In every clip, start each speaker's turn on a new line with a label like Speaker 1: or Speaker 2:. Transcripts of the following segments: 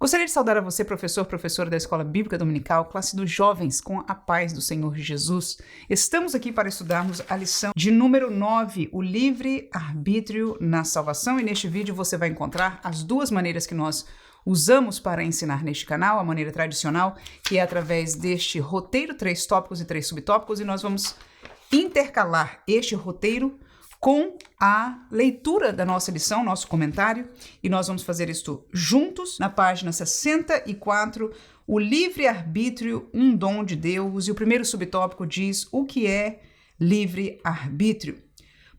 Speaker 1: Gostaria de saudar a você, professor, professora da Escola Bíblica Dominical, classe dos jovens, com a paz do Senhor Jesus. Estamos aqui para estudarmos a lição de número 9, o livre-arbítrio na salvação, e neste vídeo você vai encontrar as duas maneiras que nós usamos para ensinar neste canal, a maneira tradicional, que é através deste roteiro, 3 tópicos e 3 subtópicos, e nós vamos intercalar este roteiro com a leitura da nossa lição, nosso comentário, e nós vamos fazer isto juntos na página 64, o livre-arbítrio, um dom de Deus, e o primeiro subtópico diz o que é livre-arbítrio.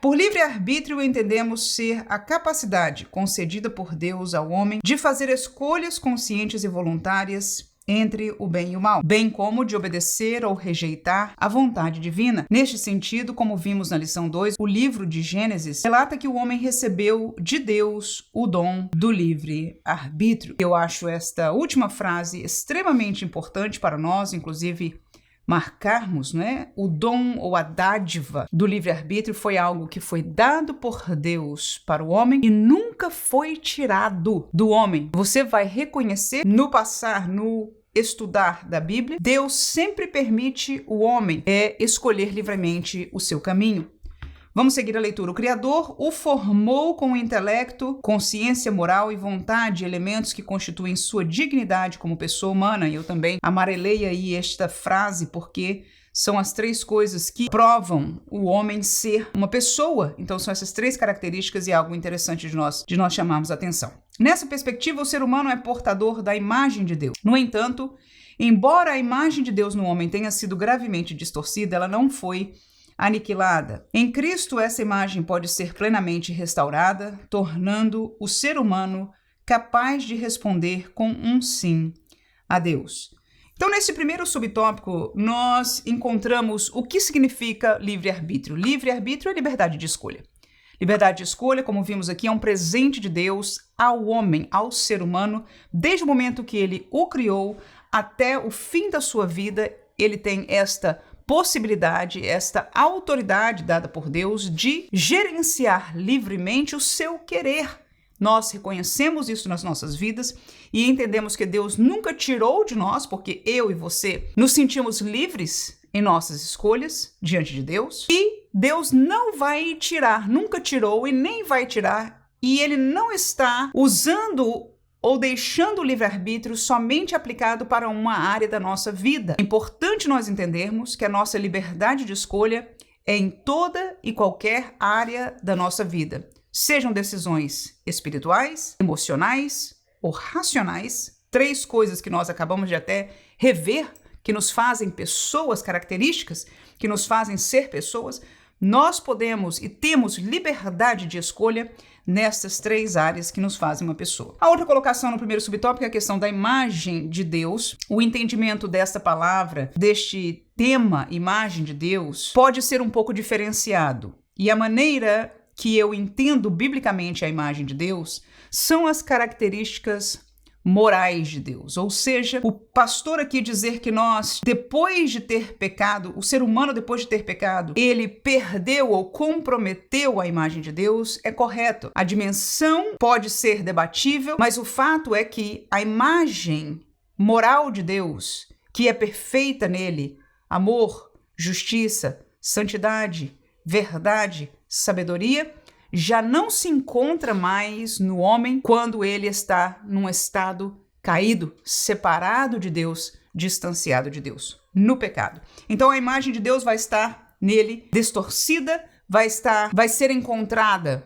Speaker 1: Por livre-arbítrio entendemos ser a capacidade concedida por Deus ao homem de fazer escolhas conscientes e voluntárias entre o bem e o mal, bem como de obedecer ou rejeitar a vontade divina. Neste sentido, como vimos na lição 2, o livro de Gênesis relata que o homem recebeu de Deus o dom do livre-arbítrio. Eu acho esta última frase extremamente importante para nós, inclusive marcarmos, o dom ou a dádiva do livre-arbítrio foi algo que foi dado por Deus para o homem e nunca foi tirado do homem. Você vai reconhecer no passar, no estudar da Bíblia, Deus sempre permite o homem escolher livremente o seu caminho. Vamos seguir a leitura. O Criador o formou com o intelecto, consciência moral e vontade, elementos que constituem sua dignidade como pessoa humana. E eu também amarelei aí esta frase porque são as 3 coisas que provam o homem ser uma pessoa. Então são essas 3 características e é algo interessante de nós chamarmos a atenção. Nessa perspectiva, o ser humano é portador da imagem de Deus. No entanto, embora a imagem de Deus no homem tenha sido gravemente distorcida, ela não foi aniquilada. Em Cristo, essa imagem pode ser plenamente restaurada, tornando o ser humano capaz de responder com um sim a Deus. Então, nesse primeiro subtópico, nós encontramos o que significa livre-arbítrio. Livre-arbítrio é liberdade de escolha. Liberdade de escolha, como vimos aqui, é um presente de Deus ao homem, ao ser humano, desde o momento que ele o criou até o fim da sua vida. Ele tem esta possibilidade, esta autoridade dada por Deus de gerenciar livremente o seu querer. Nós reconhecemos isso nas nossas vidas e entendemos que Deus nunca tirou de nós, porque eu e você nos sentimos livres em nossas escolhas diante de Deus, e Deus não vai tirar, nunca tirou e nem vai tirar, e Ele não está usando ou deixando o livre-arbítrio somente aplicado para uma área da nossa vida. É importante nós entendermos que a nossa liberdade de escolha é em toda e qualquer área da nossa vida. Sejam decisões espirituais, emocionais ou racionais, 3 coisas que nós acabamos de até rever, que nos fazem pessoas, características que nos fazem ser pessoas. Nós podemos e temos liberdade de escolha nestas 3 áreas que nos fazem uma pessoa. A outra colocação no primeiro subtópico é a questão da imagem de Deus. O entendimento desta palavra, deste tema, imagem de Deus, pode ser um pouco diferenciado. E a maneira que eu entendo biblicamente a imagem de Deus são as características morais de Deus. Ou seja, o pastor aqui dizer que nós, depois de ter pecado, o ser humano depois de ter pecado, ele perdeu ou comprometeu a imagem de Deus, é correto. A dimensão pode ser debatível, mas o fato é que a imagem moral de Deus, que é perfeita nele, amor, justiça, santidade, verdade, sabedoria, já não se encontra mais no homem quando ele está num estado caído, separado de Deus, distanciado de Deus, no pecado. Então a imagem de Deus vai estar nele distorcida, vai ser encontrada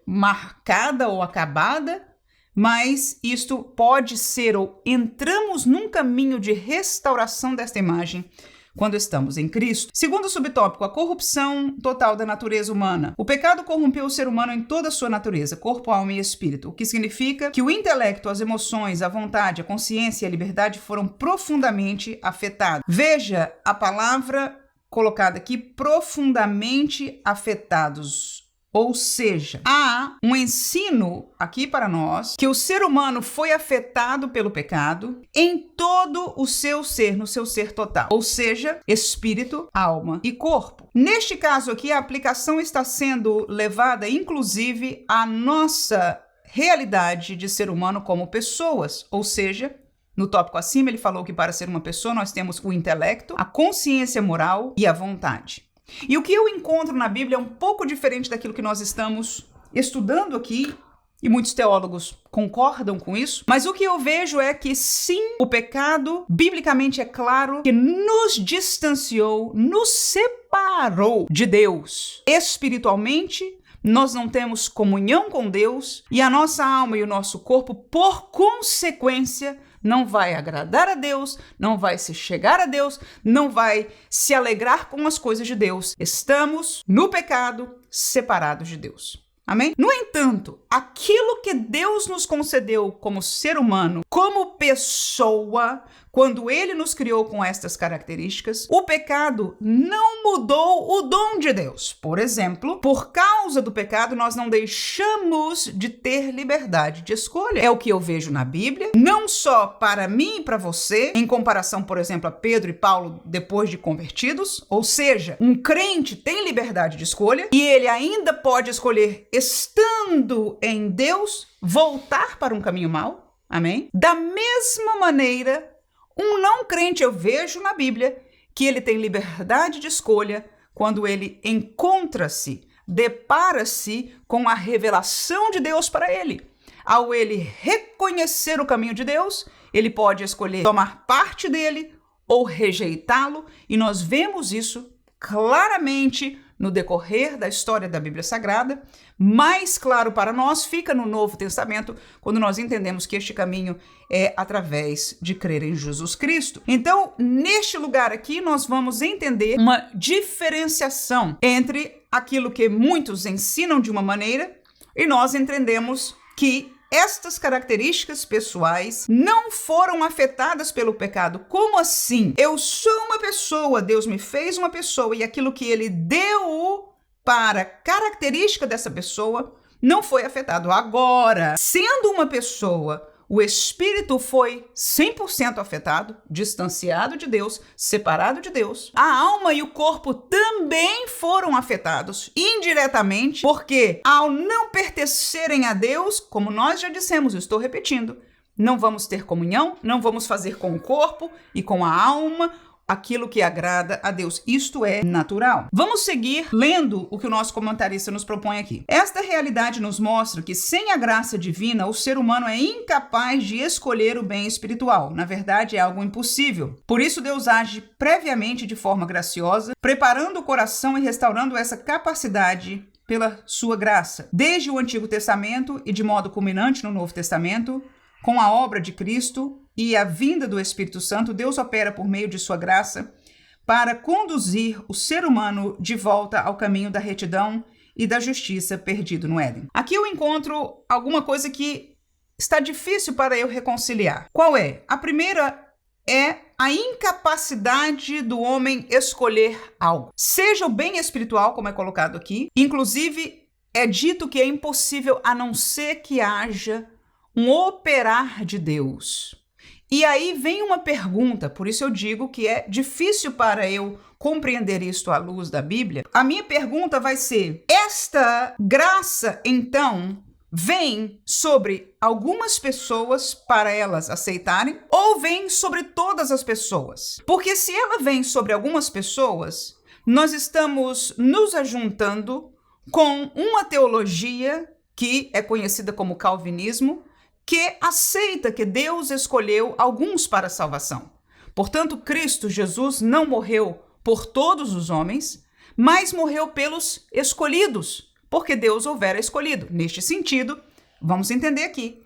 Speaker 1: marcada ou acabada, mas isto pode ser ou entramos num caminho de restauração desta imagem quando estamos em Cristo. Segundo subtópico, a corrupção total da natureza humana. O pecado corrompeu o ser humano em toda a sua natureza, corpo, alma e espírito, o que significa que o intelecto, as emoções, a vontade, a consciência e a liberdade foram profundamente afetados. Veja a palavra colocada aqui, profundamente afetados. Ou seja, há um ensino aqui para nós que o ser humano foi afetado pelo pecado em todo o seu ser, no seu ser total. Ou seja, espírito, alma e corpo. Neste caso aqui, a aplicação está sendo levada, inclusive, à nossa realidade de ser humano como pessoas, ou seja, no tópico acima ele falou que para ser uma pessoa nós temos o intelecto, a consciência moral e a vontade. E o que eu encontro na Bíblia é um pouco diferente daquilo que nós estamos estudando aqui, e muitos teólogos concordam com isso, mas o que eu vejo é que sim, o pecado, biblicamente é claro, que nos distanciou, nos separou de Deus. Espiritualmente, nós não temos comunhão com Deus e a nossa alma e o nosso corpo, por consequência, não vai agradar a Deus, não vai se chegar a Deus, não vai se alegrar com as coisas de Deus. Estamos no pecado, separados de Deus. Amém? No entanto, aquilo que Deus nos concedeu como ser humano, como pessoa, quando Ele nos criou com estas características, o pecado não mudou o dom de Deus. Por exemplo, por causa do pecado, nós não deixamos de ter liberdade de escolha. É o que eu vejo na Bíblia, não só para mim e para você, em comparação, por exemplo, a Pedro e Paulo depois de convertidos, ou seja, um crente tem liberdade de escolha e ele ainda pode escolher, estando em Deus, voltar para um caminho mau. Amém? Da mesma maneira, um não crente eu vejo na Bíblia que ele tem liberdade de escolha quando ele encontra-se, depara-se com a revelação de Deus para ele. Ao ele reconhecer o caminho de Deus, ele pode escolher tomar parte dele ou rejeitá-lo, e nós vemos isso claramente no decorrer da história da Bíblia Sagrada. Mais claro para nós fica no Novo Testamento, quando nós entendemos que este caminho é através de crer em Jesus Cristo. Então, neste lugar aqui, nós vamos entender uma diferenciação entre aquilo que muitos ensinam de uma maneira e nós entendemos que estas características pessoais não foram afetadas pelo pecado. Como assim? Eu sou uma pessoa, Deus me fez uma pessoa e aquilo que Ele deu para característica dessa pessoa não foi afetado. Agora, sendo uma pessoa, o espírito foi 100% afetado, distanciado de Deus, separado de Deus. A alma e o corpo também foram afetados indiretamente, porque ao não pertencerem a Deus, como nós já dissemos, eu estou repetindo, não vamos ter comunhão, não vamos fazer com o corpo e com a alma aquilo que agrada a Deus. Isto é natural. Vamos seguir lendo o que o nosso comentarista nos propõe aqui. Esta realidade nos mostra que sem a graça divina, o ser humano é incapaz de escolher o bem espiritual. Na verdade, é algo impossível. Por isso, Deus age previamente de forma graciosa, preparando o coração e restaurando essa capacidade pela sua graça. Desde o Antigo Testamento e de modo culminante no Novo Testamento, com a obra de Cristo e a vinda do Espírito Santo, Deus opera por meio de sua graça para conduzir o ser humano de volta ao caminho da retidão e da justiça perdido no Éden. Aqui eu encontro alguma coisa que está difícil para eu reconciliar. Qual é? A primeira é a incapacidade do homem escolher algo. Seja o bem espiritual, como é colocado aqui, inclusive é dito que é impossível a não ser que haja um operar de Deus. E aí vem uma pergunta, por isso eu digo que é difícil para eu compreender isto à luz da Bíblia. A minha pergunta vai ser: esta graça, então, vem sobre algumas pessoas para elas aceitarem ou vem sobre todas as pessoas? Porque se ela vem sobre algumas pessoas, nós estamos nos ajuntando com uma teologia que é conhecida como calvinismo, que aceita que Deus escolheu alguns para a salvação. Portanto, Cristo Jesus não morreu por todos os homens, mas morreu pelos escolhidos, porque Deus houvera escolhido. Neste sentido, vamos entender aqui,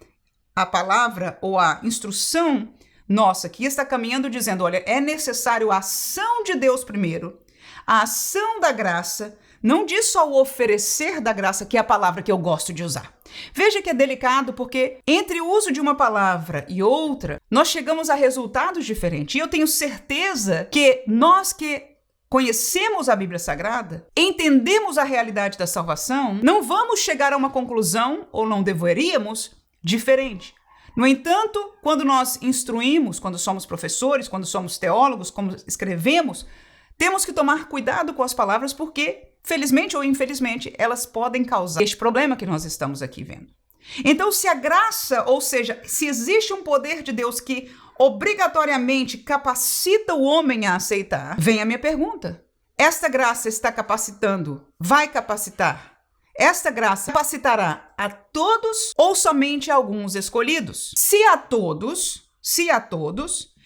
Speaker 1: a palavra ou a instrução nossa que está caminhando dizendo, olha, é necessário a ação de Deus primeiro, a ação da graça. Não diz só o oferecer da graça, que é a palavra que eu gosto de usar. Veja que é delicado, porque entre o uso de uma palavra e outra, nós chegamos a resultados diferentes. E eu tenho certeza que nós que conhecemos a Bíblia Sagrada, entendemos a realidade da salvação, não vamos chegar a uma conclusão, ou não deveríamos, diferente. No entanto, quando nós instruímos, quando somos professores, quando somos teólogos, quando escrevemos, temos que tomar cuidado com as palavras, porque, felizmente ou infelizmente, elas podem causar este problema que nós estamos aqui vendo. Então, se a graça, ou seja, se existe um poder de Deus que obrigatoriamente capacita o homem a aceitar, vem a minha pergunta. Esta graça está capacitando, vai capacitar? Esta graça capacitará a todos ou somente a alguns escolhidos? Se a todos,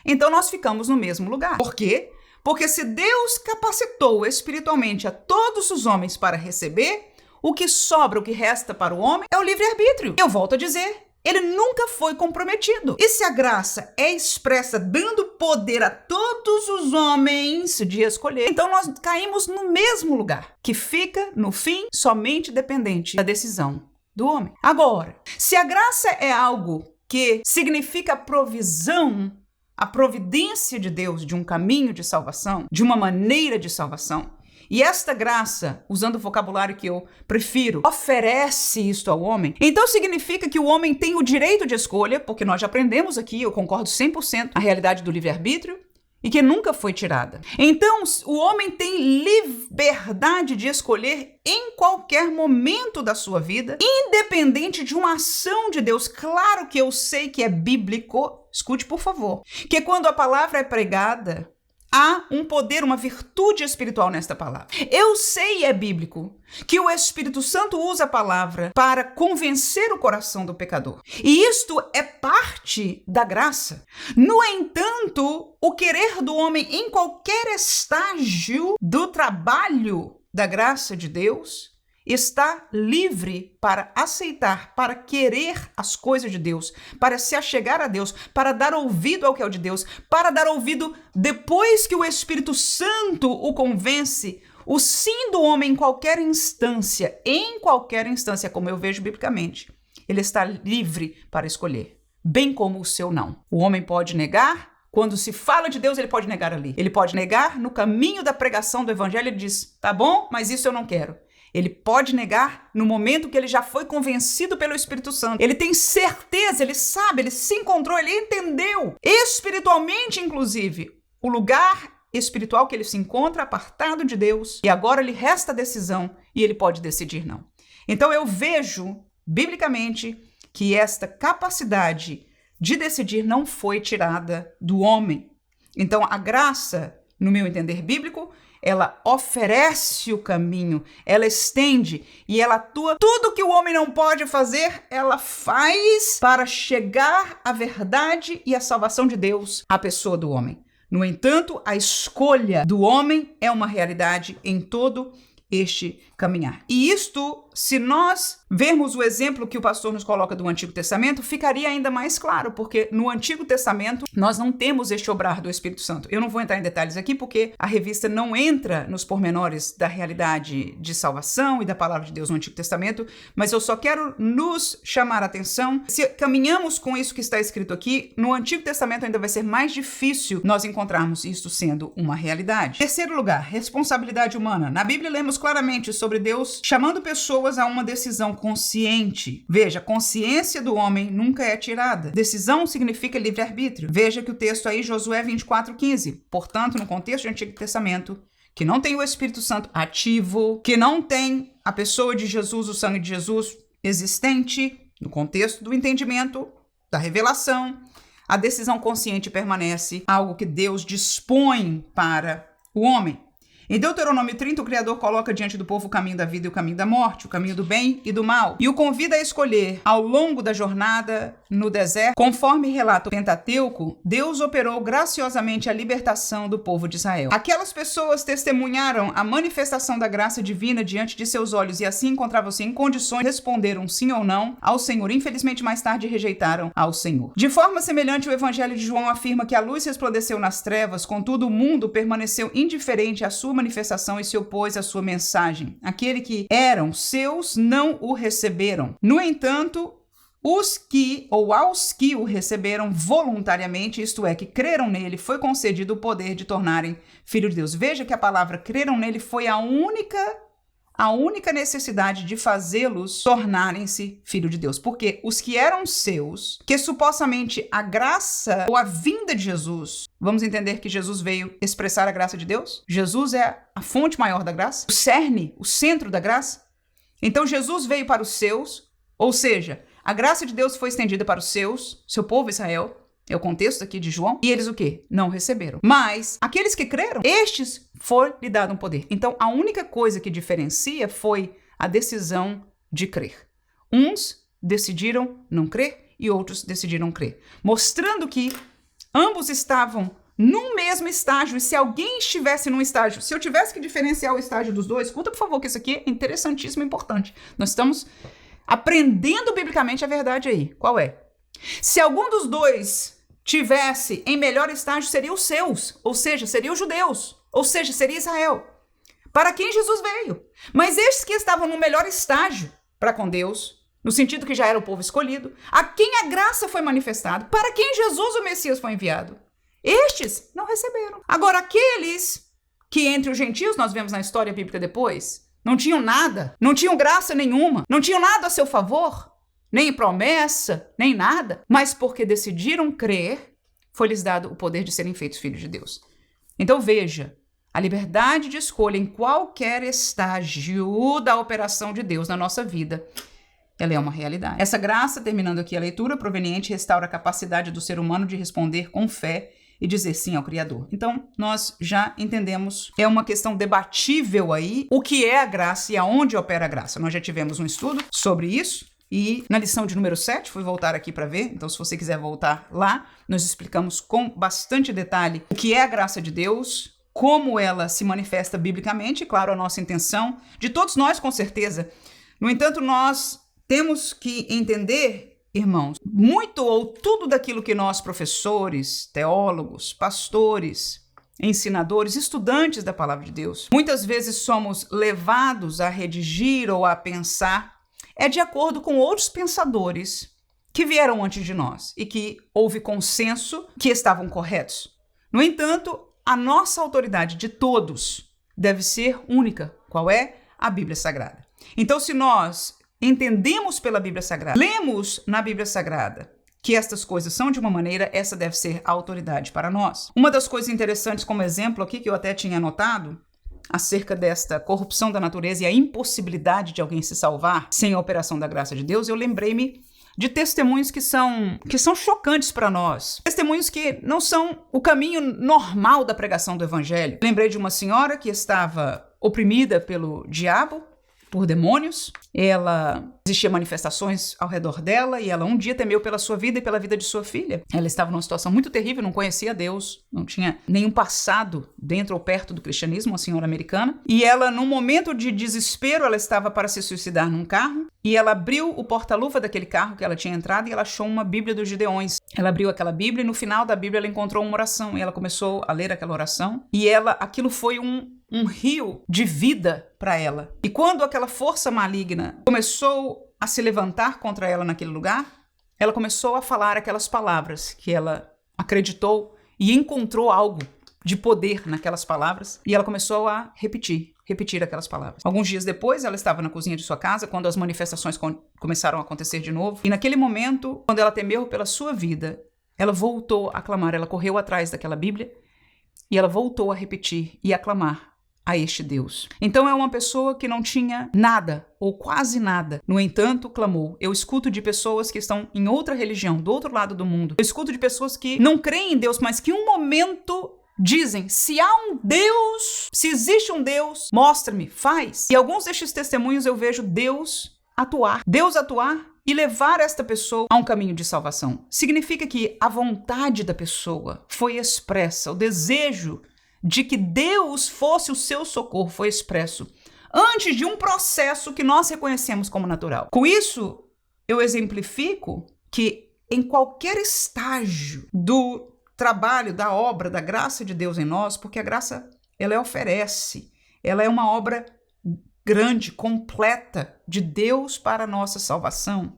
Speaker 1: então nós ficamos no mesmo lugar. Por quê? Porque se Deus capacitou espiritualmente a todos os homens para receber, o que sobra, o que resta para o homem é o livre-arbítrio. Eu volto a dizer, ele nunca foi comprometido. E se a graça é expressa dando poder a todos os homens de escolher, então nós caímos no mesmo lugar, que fica, no fim, somente dependente da decisão do homem. Agora, se a graça é algo que significa a provisão, a providência de Deus de um caminho de salvação, de uma maneira de salvação, e esta graça, usando o vocabulário que eu prefiro, oferece isto ao homem, então significa que o homem tem o direito de escolha, porque nós já aprendemos aqui, eu concordo 100%, a realidade do livre-arbítrio, e que nunca foi tirada. Então, o homem tem liberdade de escolher em qualquer momento da sua vida, independente de uma ação de Deus. Claro que eu sei que é bíblico, escute por favor, que quando a palavra é pregada, há um poder, uma virtude espiritual nesta palavra. Eu sei, é bíblico, que o Espírito Santo usa a palavra para convencer o coração do pecador. E isto é parte da graça. No entanto, o querer do homem em qualquer estágio do trabalho da graça de Deus está livre para aceitar, para querer as coisas de Deus, para se achegar a Deus, para dar ouvido ao que é o de Deus, para dar ouvido depois que o Espírito Santo o convence, o sim do homem em qualquer instância, como eu vejo biblicamente, ele está livre para escolher, bem como o seu não. O homem pode negar. Quando se fala de Deus, ele pode negar ali. Ele pode negar no caminho da pregação do evangelho, ele diz, tá bom, mas isso eu não quero. Ele pode negar no momento que ele já foi convencido pelo Espírito Santo. Ele tem certeza, ele sabe, ele se encontrou, ele entendeu. Espiritualmente, inclusive, o lugar espiritual que ele se encontra apartado de Deus. E agora lhe resta a decisão e ele pode decidir não. Então eu vejo, biblicamente, que esta capacidade de decidir não foi tirada do homem. Então a graça, no meu entender bíblico, ela oferece o caminho, ela estende e ela atua. Tudo que o homem não pode fazer, ela faz para chegar à verdade e à salvação de Deus à pessoa do homem. No entanto, a escolha do homem é uma realidade em todo este caminhar. E isto, se nós vermos o exemplo que o pastor nos coloca do Antigo Testamento, ficaria ainda mais claro, porque no Antigo Testamento nós não temos este obrar do Espírito Santo. Eu não vou entrar em detalhes aqui, porque a revista não entra nos pormenores da realidade de salvação e da palavra de Deus no Antigo Testamento, mas eu só quero nos chamar a atenção. Se caminhamos com isso que está escrito aqui, no Antigo Testamento ainda vai ser mais difícil nós encontrarmos isso sendo uma realidade. Terceiro lugar, responsabilidade humana. Na Bíblia lemos claramente sobre Deus chamando pessoas a uma decisão consciente. Veja, consciência do homem nunca é tirada. Decisão significa livre-arbítrio. Veja que o texto aí, Josué 24:15. Portanto, no contexto do Antigo Testamento, que não tem o Espírito Santo ativo, que não tem a pessoa de Jesus, o sangue de Jesus existente, no contexto do entendimento, da revelação, a decisão consciente permanece, algo que Deus dispõe para o homem. Em Deuteronômio 30, o Criador coloca diante do povo o caminho da vida e o caminho da morte, o caminho do bem e do mal, e o convida a escolher ao longo da jornada no deserto. Conforme relata o Pentateuco, Deus operou graciosamente a libertação do povo de Israel. Aquelas pessoas testemunharam a manifestação da graça divina diante de seus olhos e assim encontravam-se em condições de responder um sim ou não ao Senhor. Infelizmente, mais tarde rejeitaram ao Senhor. De forma semelhante, o Evangelho de João afirma que a luz resplandeceu nas trevas, contudo o mundo permaneceu indiferente à sua manifestação e se opôs à sua mensagem. Aquele que eram seus não o receberam. No entanto, aos que o receberam voluntariamente, isto é, que creram nele, foi concedido o poder de tornarem filho de Deus. Veja que a palavra creram nele foi a única necessidade de fazê-los tornarem-se filho de Deus. Porque os que eram seus, que supostamente a graça ou a vinda de Jesus, vamos entender que Jesus veio expressar a graça de Deus? Jesus é a fonte maior da graça, o cerne, o centro da graça. Então Jesus veio para os seus, ou seja, A graça de Deus foi estendida para seu povo Israel, é o contexto aqui de João, e eles o quê? Não receberam. Mas aqueles que creram, estes foi-lhe dado um poder. Então, a única coisa que diferencia foi a decisão de crer. Uns decidiram não crer e outros decidiram crer, mostrando que ambos estavam num mesmo estágio, e se alguém estivesse num estágio, se eu tivesse que diferenciar o estágio dos dois, escuta por favor que isso aqui é interessantíssimo e importante. Nós estamos aprendendo biblicamente a verdade aí. Qual é? Se algum dos dois tivesse em melhor estágio, seriam os seus, ou seja, seriam os judeus, ou seja, seria Israel, para quem Jesus veio. Mas estes que estavam no melhor estágio para com Deus, no sentido que já era o povo escolhido, a quem a graça foi manifestada, para quem Jesus, o Messias, foi enviado, estes não receberam. Agora, aqueles que entre os gentios, nós vemos na história bíblica depois, não tinham nada, não tinham graça nenhuma, não tinham nada a seu favor, nem promessa, nem nada, mas porque decidiram crer, foi-lhes dado o poder de serem feitos filhos de Deus. Então veja, a liberdade de escolha em qualquer estágio da operação de Deus na nossa vida, ela é uma realidade. Essa graça, terminando aqui a leitura, proveniente, restaura a capacidade do ser humano de responder com fé e dizer sim ao Criador. Então, nós já entendemos, é uma questão debatível aí, o que é a graça e aonde opera a graça. Nós já tivemos um estudo sobre isso, e na lição de número 7, fui voltar aqui para ver, então se você quiser voltar lá, nós explicamos com bastante detalhe o que é a graça de Deus, como ela se manifesta biblicamente, e claro, a nossa intenção, de todos nós com certeza. No entanto, nós temos que entender, irmãos, muito ou tudo daquilo que nós, professores, teólogos, pastores, ensinadores, estudantes da palavra de Deus, muitas vezes somos levados a redigir ou a pensar, é de acordo com outros pensadores que vieram antes de nós e que houve consenso que estavam corretos. No entanto, a nossa autoridade de todos deve ser única. Qual é? A Bíblia Sagrada. Então, se nós entendemos pela Bíblia Sagrada, lemos na Bíblia Sagrada que estas coisas são de uma maneira, essa deve ser a autoridade para nós. Uma das coisas interessantes como exemplo aqui, que eu até tinha anotado, acerca desta corrupção da natureza e a impossibilidade de alguém se salvar sem a operação da graça de Deus, eu lembrei-me de testemunhos que são chocantes para nós. Testemunhos que não são o caminho normal da pregação do evangelho. Lembrei de uma senhora que estava oprimida pelo diabo, por demônios. Existiam manifestações ao redor dela e ela um dia temeu pela sua vida e pela vida de sua filha. Ela estava numa situação muito terrível, não conhecia Deus, não tinha nenhum passado dentro ou perto do cristianismo, uma senhora americana. E ela, num momento de desespero, ela estava para se suicidar num carro e ela abriu o porta-luva daquele carro que ela tinha entrado e ela achou uma Bíblia dos Gideões. Ela abriu aquela Bíblia e no final da Bíblia ela encontrou uma oração e ela começou a ler aquela oração e aquilo foi um rio de vida para ela. E quando aquela força maligna começou a se levantar contra ela naquele lugar, ela começou a falar aquelas palavras que ela acreditou e encontrou algo de poder naquelas palavras e ela começou a repetir aquelas palavras. Alguns dias depois, ela estava na cozinha de sua casa quando as manifestações começaram a acontecer de novo e naquele momento, quando ela temeu pela sua vida, ela voltou a clamar, ela correu atrás daquela Bíblia e ela voltou a repetir e a clamar a este Deus. Então é uma pessoa que não tinha nada, ou quase nada. No entanto, clamou. Eu escuto de pessoas que estão em outra religião, do outro lado do mundo. Eu escuto de pessoas que não creem em Deus, mas que em um momento dizem, se há um Deus, se existe um Deus, mostra-me, faz. E alguns destes testemunhos eu vejo Deus atuar e levar esta pessoa a um caminho de salvação. Significa que a vontade da pessoa foi expressa, o desejo de que Deus fosse o seu socorro foi expresso antes de um processo que nós reconhecemos como natural. Com isso, eu exemplifico que em qualquer estágio do trabalho, da obra, da graça de Deus em nós, porque a graça, ela oferece, ela é uma obra grande, completa de Deus para a nossa salvação.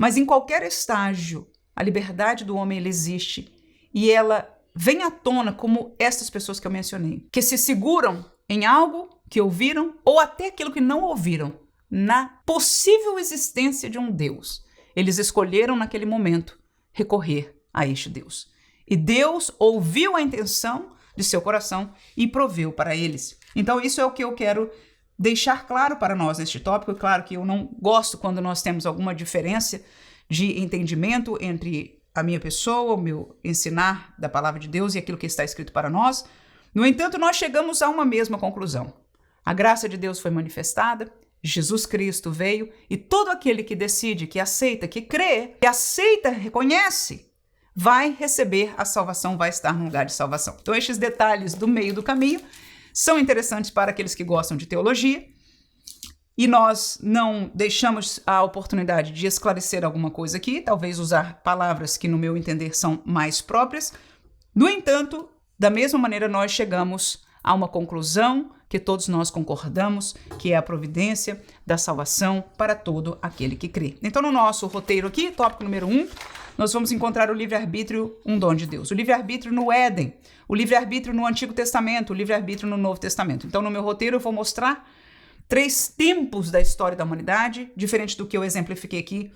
Speaker 1: Mas em qualquer estágio, a liberdade do homem ela existe e ela vem à tona como estas pessoas que eu mencionei, que se seguram em algo que ouviram ou até aquilo que não ouviram, na possível existência de um Deus. Eles escolheram naquele momento recorrer a este Deus. E Deus ouviu a intenção de seu coração e proveu para eles. Então isso é o que eu quero deixar claro para nós neste tópico. Claro que eu não gosto quando nós temos alguma diferença de entendimento entre a minha pessoa, o meu ensinar da palavra de Deus e aquilo que está escrito para nós. No entanto, nós chegamos a uma mesma conclusão. A graça de Deus foi manifestada, Jesus Cristo veio e todo aquele que decide, que aceita, que crê, que aceita, reconhece, vai receber a salvação, vai estar no lugar de salvação. Então, estes detalhes do meio do caminho são interessantes para aqueles que gostam de teologia e nós não deixamos a oportunidade de esclarecer alguma coisa aqui, talvez usar palavras que, no meu entender, são mais próprias. No entanto, da mesma maneira, nós chegamos a uma conclusão que todos nós concordamos, que é a providência da salvação para todo aquele que crê. Então, no nosso roteiro aqui, tópico número 1, nós vamos encontrar o livre-arbítrio, um dom de Deus. O livre-arbítrio no Éden, o livre-arbítrio no Antigo Testamento, o livre-arbítrio no Novo Testamento. Então, no meu roteiro, eu vou mostrar 3 tempos da história da humanidade, diferente do que eu exemplifiquei aqui,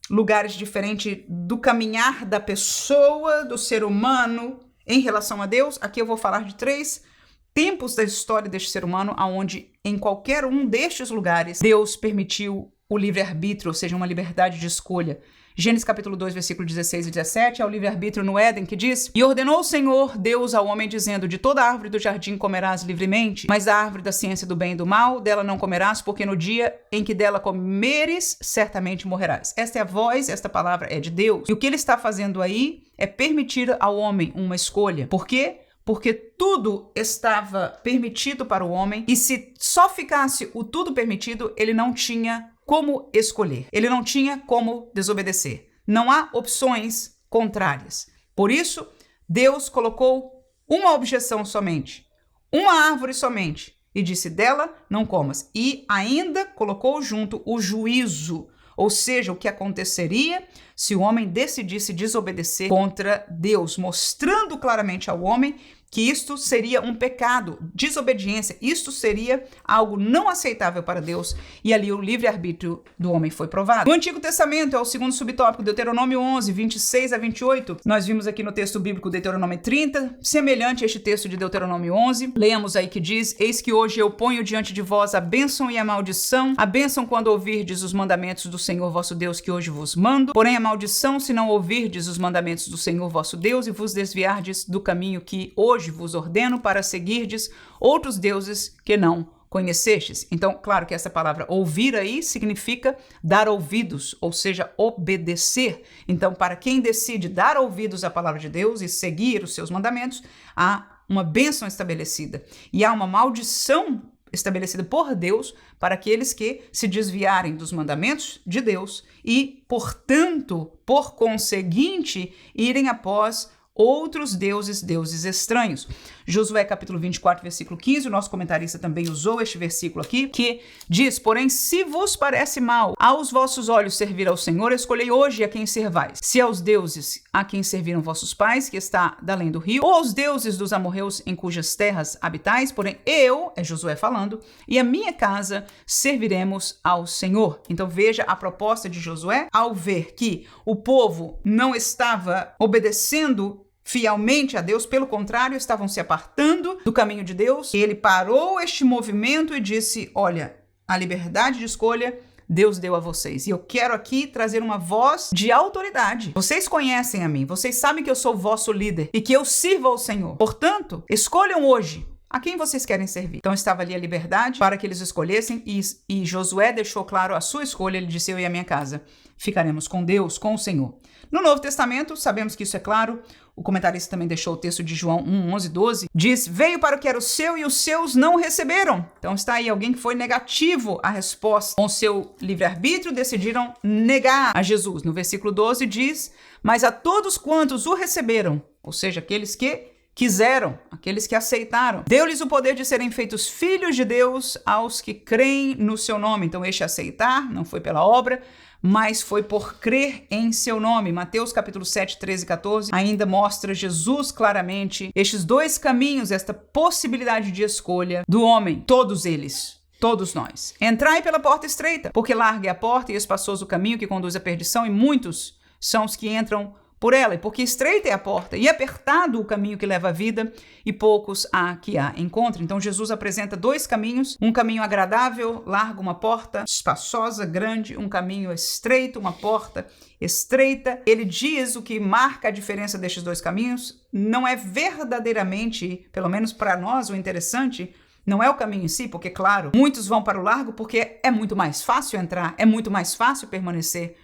Speaker 1: lugares diferentes do caminhar da pessoa, do ser humano em relação a Deus. Aqui eu vou falar de 3 tempos da história deste ser humano, onde em qualquer um destes lugares Deus permitiu o livre-arbítrio, ou seja, uma liberdade de escolha. Gênesis capítulo 2, versículo 16 e 17, é o livre-arbítrio no Éden que diz: E ordenou o Senhor Deus ao homem, dizendo: De toda árvore do jardim comerás livremente, mas da árvore da ciência do bem e do mal, dela não comerás, porque no dia em que dela comeres, certamente morrerás. Esta é a voz, esta palavra é de Deus. E o que ele está fazendo aí é permitir ao homem uma escolha. Por quê? Porque tudo estava permitido para o homem, e se só ficasse o tudo permitido, ele não tinha como escolher. Ele não tinha como desobedecer. Não há opções contrárias. Por isso, Deus colocou uma objeção somente, uma árvore somente, e disse: dela não comas. E ainda colocou junto o juízo, ou seja, o que aconteceria se o homem decidisse desobedecer contra Deus, mostrando claramente ao homem que isto seria um pecado, desobediência, isto seria algo não aceitável para Deus, e ali o livre-arbítrio do homem foi provado. No Antigo Testamento, é o segundo subtópico, Deuteronômio 11, 26 a 28, nós vimos aqui no texto bíblico Deuteronômio 30, semelhante a este texto de Deuteronômio 11, leamos aí que diz: Eis que hoje eu ponho diante de vós a bênção e a bênção quando ouvirdes os mandamentos do Senhor vosso Deus que hoje vos mando, porém a maldição se não ouvirdes os mandamentos do Senhor vosso Deus e vos desviardes do caminho que hoje vos ordeno para seguirdes outros deuses que não conhecestes. Então, claro que essa palavra ouvir aí significa dar ouvidos, ou seja, obedecer. Então, para quem decide dar ouvidos à palavra de Deus e seguir os seus mandamentos, há uma bênção estabelecida e há uma maldição estabelecida por Deus para aqueles que se desviarem dos mandamentos de Deus e, portanto, por conseguinte, irem após outros deuses estranhos. Josué capítulo 24, versículo 15, o nosso comentarista também usou este versículo aqui, que diz: Porém, se vos parece mal aos vossos olhos servir ao Senhor, escolhei hoje a quem servais. Se aos deuses a quem serviram vossos pais, que está da além do rio, ou aos deuses dos amorreus em cujas terras habitais, porém eu, é Josué falando, e a minha casa serviremos ao Senhor. Então veja a proposta de Josué, ao ver que o povo não estava obedecendo fielmente a Deus, pelo contrário, estavam se apartando do caminho de Deus. Ele parou este movimento e disse: olha, a liberdade de escolha Deus deu a vocês. E eu quero aqui trazer uma voz de autoridade. Vocês conhecem a mim, vocês sabem que eu sou o vosso líder e que eu sirvo ao Senhor. Portanto, escolham hoje a quem vocês querem servir. Então estava ali a liberdade para que eles escolhessem e Josué deixou claro a sua escolha. Ele disse: eu e a minha casa ficaremos com Deus, com o Senhor. No Novo Testamento, sabemos que isso é claro. O comentarista também deixou o texto de João 1, 11, 12. Diz: veio para o que era o seu e os seus não receberam. Então está aí alguém que foi negativo à resposta. Com o seu livre-arbítrio decidiram negar a Jesus. No versículo 12 diz: mas a todos quantos o receberam, ou seja, aqueles que quiseram, aqueles que aceitaram, deu-lhes o poder de serem feitos filhos de Deus aos que creem no seu nome. Então este aceitar não foi pela obra, mas foi por crer em seu nome. Mateus capítulo 7, 13 e 14 ainda mostra Jesus claramente estes 2 caminhos, esta possibilidade de escolha do homem, todos eles. Todos nós. Entrai pela porta estreita, porque larga é a porta e espaçoso o caminho que conduz à perdição, e muitos são os que entram por ela, e porque estreita é a porta e apertado o caminho que leva à vida, e poucos há que a encontrem. Então Jesus apresenta 2 caminhos, um caminho agradável, largo, uma porta espaçosa, grande, um caminho estreito, uma porta estreita. Ele diz o que marca a diferença destes 2 caminhos, não é verdadeiramente, pelo menos para nós, o interessante, não é o caminho em si, porque claro, muitos vão para o largo porque é muito mais fácil entrar, é muito mais fácil permanecer.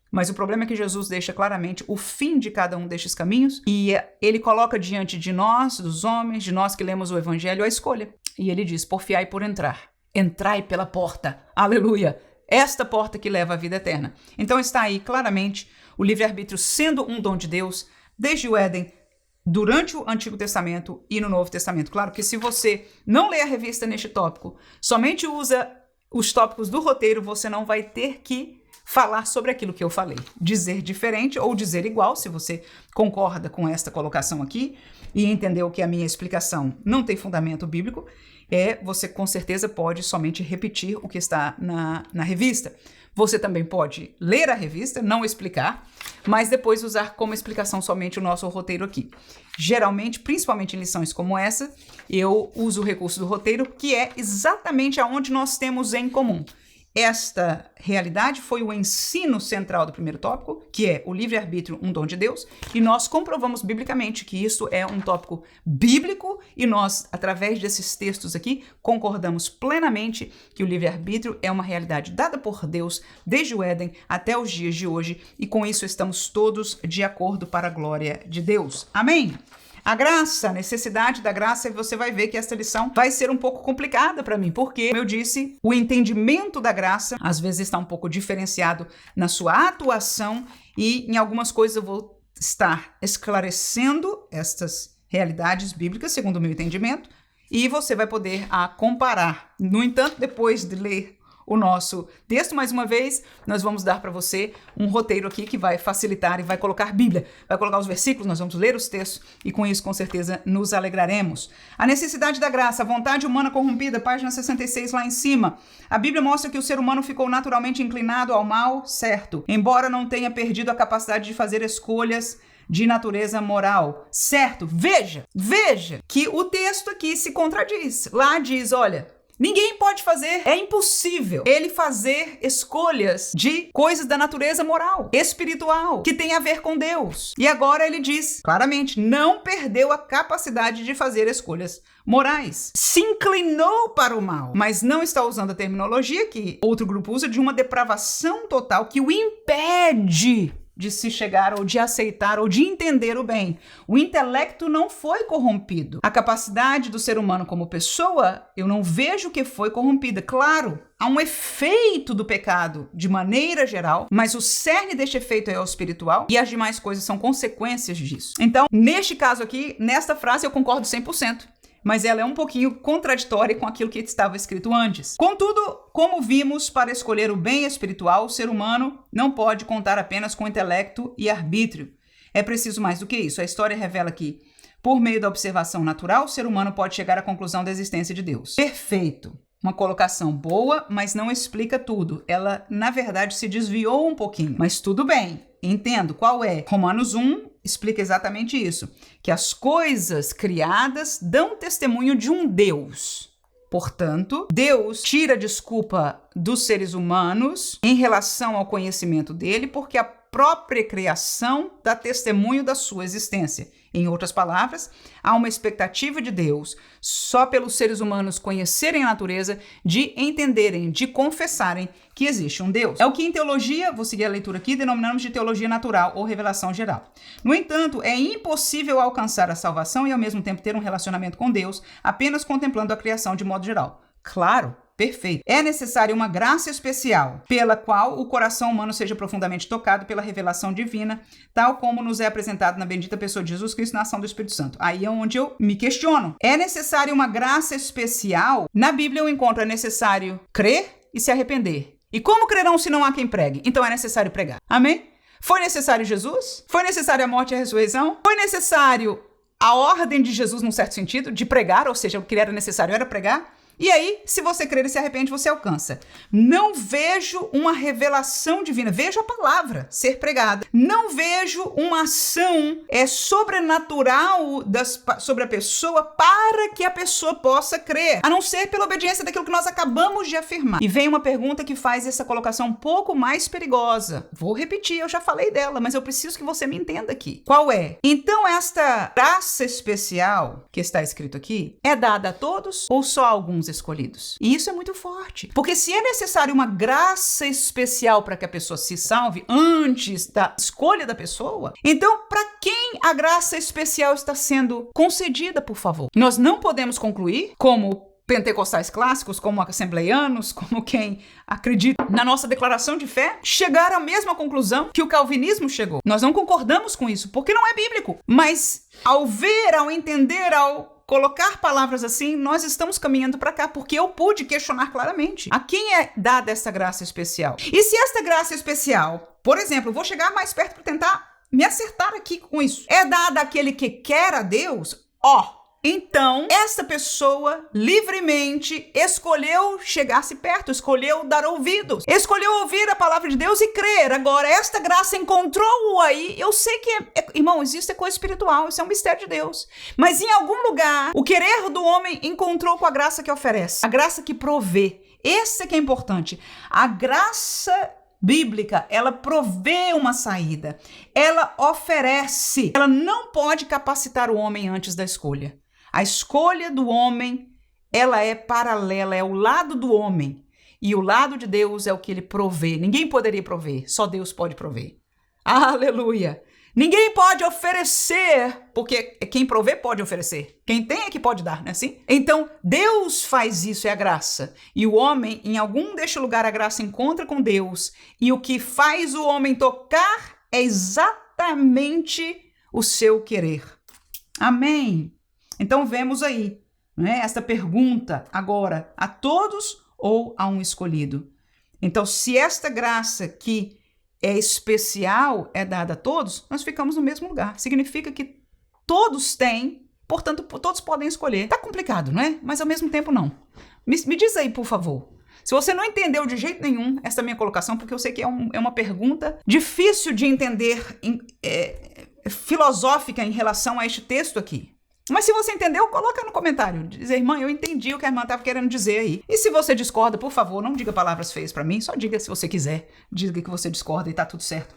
Speaker 1: Mas o problema é que Jesus deixa claramente o fim de cada um destes caminhos e ele coloca diante de nós, dos homens, de nós que lemos o Evangelho, a escolha. E ele diz, porfiai por entrar, entrai pela porta, aleluia, esta porta que leva à vida eterna. Então está aí claramente o livre-arbítrio sendo um dom de Deus desde o Éden, durante o Antigo Testamento e no Novo Testamento. Claro que se você não lê a revista neste tópico, somente usa os tópicos do roteiro, você não vai ter que falar sobre aquilo que eu falei, dizer diferente ou dizer igual, se você concorda com esta colocação aqui e entendeu que a minha explicação não tem fundamento bíblico, você com certeza pode somente repetir o que está na revista. Você também pode ler a revista, não explicar, mas depois usar como explicação somente o nosso roteiro aqui. Geralmente, principalmente em lições como essa, eu uso o recurso do roteiro, que é exatamente aonde nós temos em comum. Esta realidade foi o ensino central do primeiro tópico, que é o livre-arbítrio, um dom de Deus, e nós comprovamos biblicamente que isso é um tópico bíblico e nós, através desses textos aqui, concordamos plenamente que o livre-arbítrio é uma realidade dada por Deus desde o Éden até os dias de hoje e com isso estamos todos de acordo para a glória de Deus. Amém? A graça, a necessidade da graça, e você vai ver que esta lição vai ser um pouco complicada para mim, porque, como eu disse, o entendimento da graça às vezes está um pouco diferenciado na sua atuação e em algumas coisas eu vou estar esclarecendo estas realidades bíblicas, segundo o meu entendimento, e você vai poder comparar. No entanto, depois de ler o nosso texto, mais uma vez, nós vamos dar para você um roteiro aqui que vai facilitar e vai colocar Bíblia, vai colocar os versículos, nós vamos ler os textos e com isso, com certeza, nos alegraremos. A necessidade da graça, a vontade humana corrompida, página 66 lá em cima. A Bíblia mostra que o ser humano ficou naturalmente inclinado ao mal, certo, embora não tenha perdido a capacidade de fazer escolhas de natureza moral, certo? Veja que o texto aqui se contradiz. Lá diz, olha, ninguém pode fazer, é impossível ele fazer escolhas de coisas da natureza moral, espiritual, que tem a ver com Deus. E agora ele diz claramente, não perdeu a capacidade de fazer escolhas morais. Se inclinou para o mal, mas não está usando a terminologia que outro grupo usa de uma depravação total que o impede de se chegar ou de aceitar ou de entender o bem. O intelecto não foi corrompido. A capacidade do ser humano como pessoa, eu não vejo que foi corrompida. Claro, há um efeito do pecado de maneira geral, mas o cerne deste efeito é o espiritual e as demais coisas são consequências disso. Então, neste caso aqui, nesta frase eu concordo 100%. Mas ela é um pouquinho contraditória com aquilo que estava escrito antes. Contudo, como vimos, para escolher o bem espiritual, o ser humano não pode contar apenas com intelecto e arbítrio. É preciso mais do que isso. A história revela que, por meio da observação natural, o ser humano pode chegar à conclusão da existência de Deus. Perfeito. Uma colocação boa, mas não explica tudo. Ela, na verdade, se desviou um pouquinho. Mas tudo bem. Entendo qual é. Romanos 1 explica exatamente isso. Que as coisas criadas dão testemunho de um Deus. Portanto, Deus tira a desculpa dos seres humanos em relação ao conhecimento dele, porque a própria criação dá testemunho da sua existência. Em outras palavras, há uma expectativa de Deus, só pelos seres humanos conhecerem a natureza, de entenderem, de confessarem que existe um Deus. É o que em teologia, vou seguir a leitura aqui, denominamos de teologia natural ou revelação geral. No entanto, é impossível alcançar a salvação e ao mesmo tempo ter um relacionamento com Deus apenas contemplando a criação de modo geral. Claro, perfeito. É necessária uma graça especial pela qual o coração humano seja profundamente tocado pela revelação divina, tal como nos é apresentado na bendita pessoa de Jesus Cristo na ação do Espírito Santo. Aí é onde eu me questiono. É necessária uma graça especial? Na Bíblia eu encontro é necessário crer e se arrepender. E como crerão se não há quem pregue? Então é necessário pregar. Amém? Foi necessário Jesus? Foi necessária a morte e a ressurreição? Foi necessário a ordem de Jesus, num certo sentido, de pregar, ou seja, o que era necessário era pregar? E aí, se você crer e se arrepende, você alcança. Não vejo uma revelação divina. Vejo a palavra ser pregada. Não vejo uma ação sobrenatural sobre a pessoa para que a pessoa possa crer, a não ser pela obediência daquilo que nós acabamos de afirmar. E vem uma pergunta que faz essa colocação um pouco mais perigosa. Vou repetir, eu já falei dela, mas eu preciso que você me entenda aqui. Qual é? Então, esta graça especial que está escrito aqui é dada a todos ou só a alguns escolhidos? E isso é muito forte, porque se é necessário uma graça especial para que a pessoa se salve antes da escolha da pessoa, então para quem a graça especial está sendo concedida, por favor? Nós não podemos concluir como pentecostais clássicos, como assembleianos, como quem acredita na nossa declaração de fé, chegar à mesma conclusão que o calvinismo chegou. Nós não concordamos com isso, porque não é bíblico. Mas ao ver, ao entender, ao colocar palavras assim, nós estamos caminhando para cá, porque eu pude questionar claramente a quem é dada essa graça especial. E se esta graça especial, por exemplo, vou chegar mais perto para tentar me acertar aqui com isso, é dada àquele que quer a Deus, então, essa pessoa livremente escolheu chegar-se perto, escolheu dar ouvidos, escolheu ouvir a palavra de Deus e crer. Agora, esta graça encontrou-o aí. Eu sei que, irmão, existe coisa espiritual, isso é um mistério de Deus. Mas em algum lugar, o querer do homem encontrou com a graça que oferece, a graça que provê. Esse é que é importante. A graça bíblica, ela provê uma saída, ela oferece, ela não pode capacitar o homem antes da escolha. A escolha do homem, ela é paralela, é o lado do homem. E o lado de Deus é o que ele provê. Ninguém poderia prover, só Deus pode prover. Aleluia! Ninguém pode oferecer, porque quem provê pode oferecer. Quem tem é que pode dar, não é assim? Então, Deus faz isso, é a graça. E o homem, em algum deste lugar, a graça encontra com Deus. E o que faz o homem tocar é exatamente o seu querer. Amém? Então vemos aí, né, esta pergunta agora, a todos ou a um escolhido? Então, se esta graça que é especial é dada a todos, nós ficamos no mesmo lugar. Significa que todos têm, portanto, todos podem escolher. Tá complicado, não é? Mas ao mesmo tempo não. Me diz aí, por favor. Se você não entendeu de jeito nenhum essa minha colocação, porque eu sei que é uma pergunta difícil de entender, filosófica em relação a este texto aqui. Mas se você entendeu, coloca no comentário. Diz, irmã, eu entendi o que a irmã estava querendo dizer aí. E se você discorda, por favor, não diga palavras feias para mim. Só diga se você quiser. Diga que você discorda e tá tudo certo.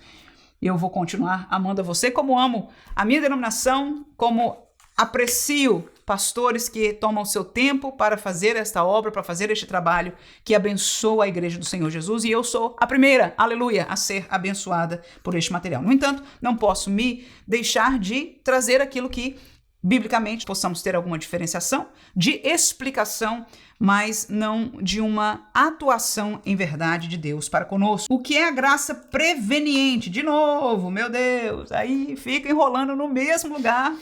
Speaker 1: Eu vou continuar amando a você como amo a minha denominação, como aprecio pastores que tomam o seu tempo para fazer esta obra, para fazer este trabalho que abençoa a igreja do Senhor Jesus. E eu sou a primeira, aleluia, a ser abençoada por este material. No entanto, não posso me deixar de trazer aquilo que biblicamente possamos ter alguma diferenciação de explicação, mas não de uma atuação em verdade de Deus para conosco. O que é a graça preveniente? De novo, meu Deus, aí fica enrolando no mesmo lugar,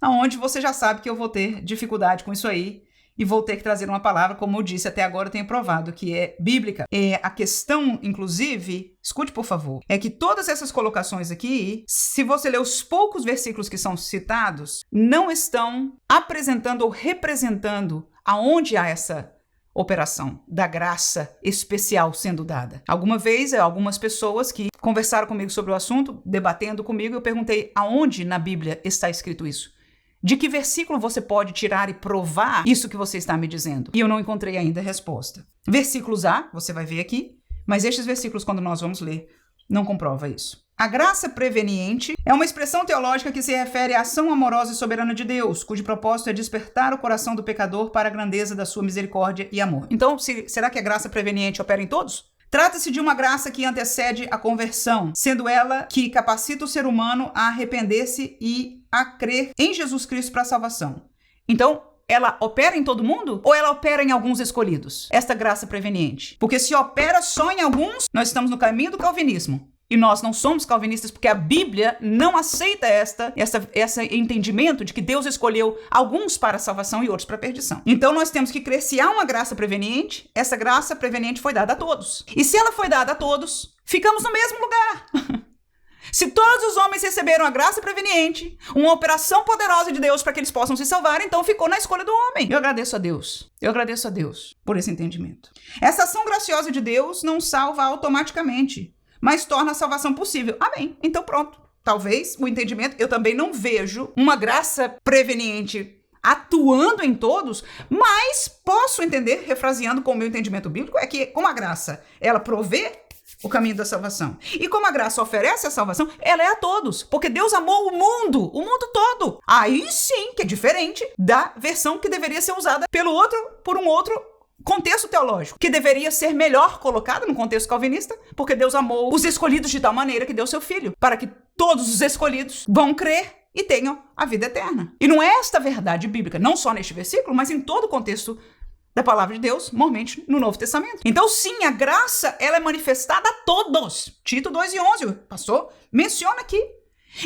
Speaker 1: onde você já sabe que eu vou ter dificuldade com isso aí e vou ter que trazer uma palavra, como eu disse até agora, eu tenho provado que é bíblica. A questão, inclusive, escute por favor, é que todas essas colocações aqui, se você ler os poucos versículos que são citados, não estão apresentando ou representando aonde há essa operação da graça especial sendo dada. Alguma vez, algumas pessoas que conversaram comigo sobre o assunto, debatendo comigo, eu perguntei aonde na Bíblia está escrito isso. De que versículo você pode tirar e provar isso que você está me dizendo? E eu não encontrei ainda a resposta. Versículos A, você vai ver aqui, mas estes versículos, quando nós vamos ler, não comprova isso. A graça preveniente é uma expressão teológica que se refere à ação amorosa e soberana de Deus, cujo propósito é despertar o coração do pecador para a grandeza da sua misericórdia e amor. Então, será que a graça preveniente opera em todos? Trata-se de uma graça que antecede a conversão, sendo ela que capacita o ser humano a arrepender-se e a crer em Jesus Cristo para a salvação. Então, ela opera em todo mundo ou ela opera em alguns escolhidos? Esta graça preveniente. Porque se opera só em alguns, nós estamos no caminho do calvinismo. E nós não somos calvinistas porque a Bíblia não aceita esse entendimento de que Deus escolheu alguns para a salvação e outros para a perdição. Então nós temos que crer, se há uma graça preveniente, essa graça preveniente foi dada a todos. E se ela foi dada a todos, ficamos no mesmo lugar. Se todos os homens receberam a graça preveniente, uma operação poderosa de Deus para que eles possam se salvar, então ficou na escolha do homem. Eu agradeço a Deus por esse entendimento. Essa ação graciosa de Deus não salva automaticamente, mas torna a salvação possível. Amém. Então pronto. Talvez o entendimento, eu também não vejo uma graça preveniente atuando em todos, mas posso entender, refraseando com o meu entendimento bíblico, é que como a graça, ela provê o caminho da salvação. E como a graça oferece a salvação, ela é a todos. Porque Deus amou o mundo todo. Aí sim que é diferente da versão que deveria ser usada por um outro contexto teológico, que deveria ser melhor colocado no contexto calvinista, porque Deus amou os escolhidos de tal maneira que deu seu filho, para que todos os escolhidos vão crer e tenham a vida eterna. E não é esta verdade bíblica, não só neste versículo, mas em todo o contexto da palavra de Deus, normalmente no Novo Testamento. Então sim, a graça, ela é manifestada a todos. Tito 2:11, o pastor menciona aqui.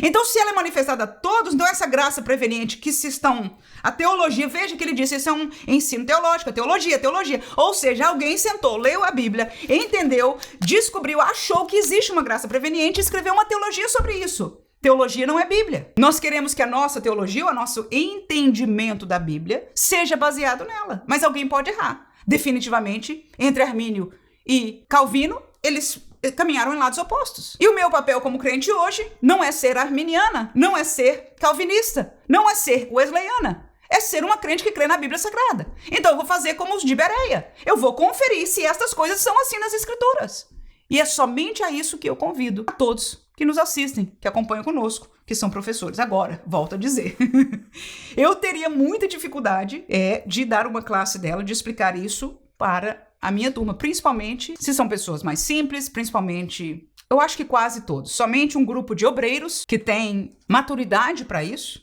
Speaker 1: Então, se ela é manifestada a todos, então essa graça preveniente que se estão... A teologia, veja que ele disse, isso é um ensino teológico, teologia. Ou seja, alguém sentou, leu a Bíblia, entendeu, descobriu, achou que existe uma graça preveniente e escreveu uma teologia sobre isso. Teologia não é Bíblia. Nós queremos que a nossa teologia, o nosso entendimento da Bíblia, seja baseado nela. Mas alguém pode errar. Definitivamente, entre Armínio e Calvino, eles caminharam em lados opostos. E o meu papel como crente hoje não é ser arminiana, não é ser calvinista, não é ser wesleyana. É ser uma crente que crê na Bíblia Sagrada. Então eu vou fazer como os de Bereia. Eu vou conferir se estas coisas são assim nas Escrituras. E é somente a isso que eu convido a todos que nos assistem, que acompanham conosco, que são professores. Agora, volto a dizer, eu teria muita dificuldade de dar uma classe dela, de explicar isso para a minha turma, principalmente se são pessoas mais simples, principalmente, eu acho que quase todos. Somente um grupo de obreiros que tem maturidade para isso,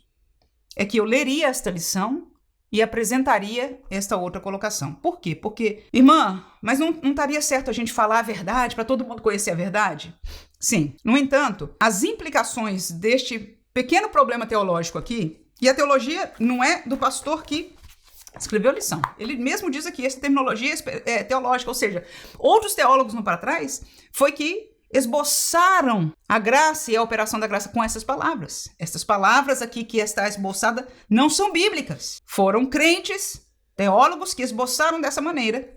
Speaker 1: é que eu leria esta lição e apresentaria esta outra colocação. Por quê? Porque, irmã, mas não estaria certo a gente falar a verdade para todo mundo conhecer a verdade? Sim. No entanto, as implicações deste pequeno problema teológico aqui, e a teologia não é do pastor que escreveu a lição. Ele mesmo diz aqui, essa terminologia é teológica, ou seja, outros teólogos no para trás foi que esboçaram a graça e a operação da graça com essas palavras. Essas palavras aqui que está esboçada não são bíblicas. Foram crentes, teólogos que esboçaram dessa maneira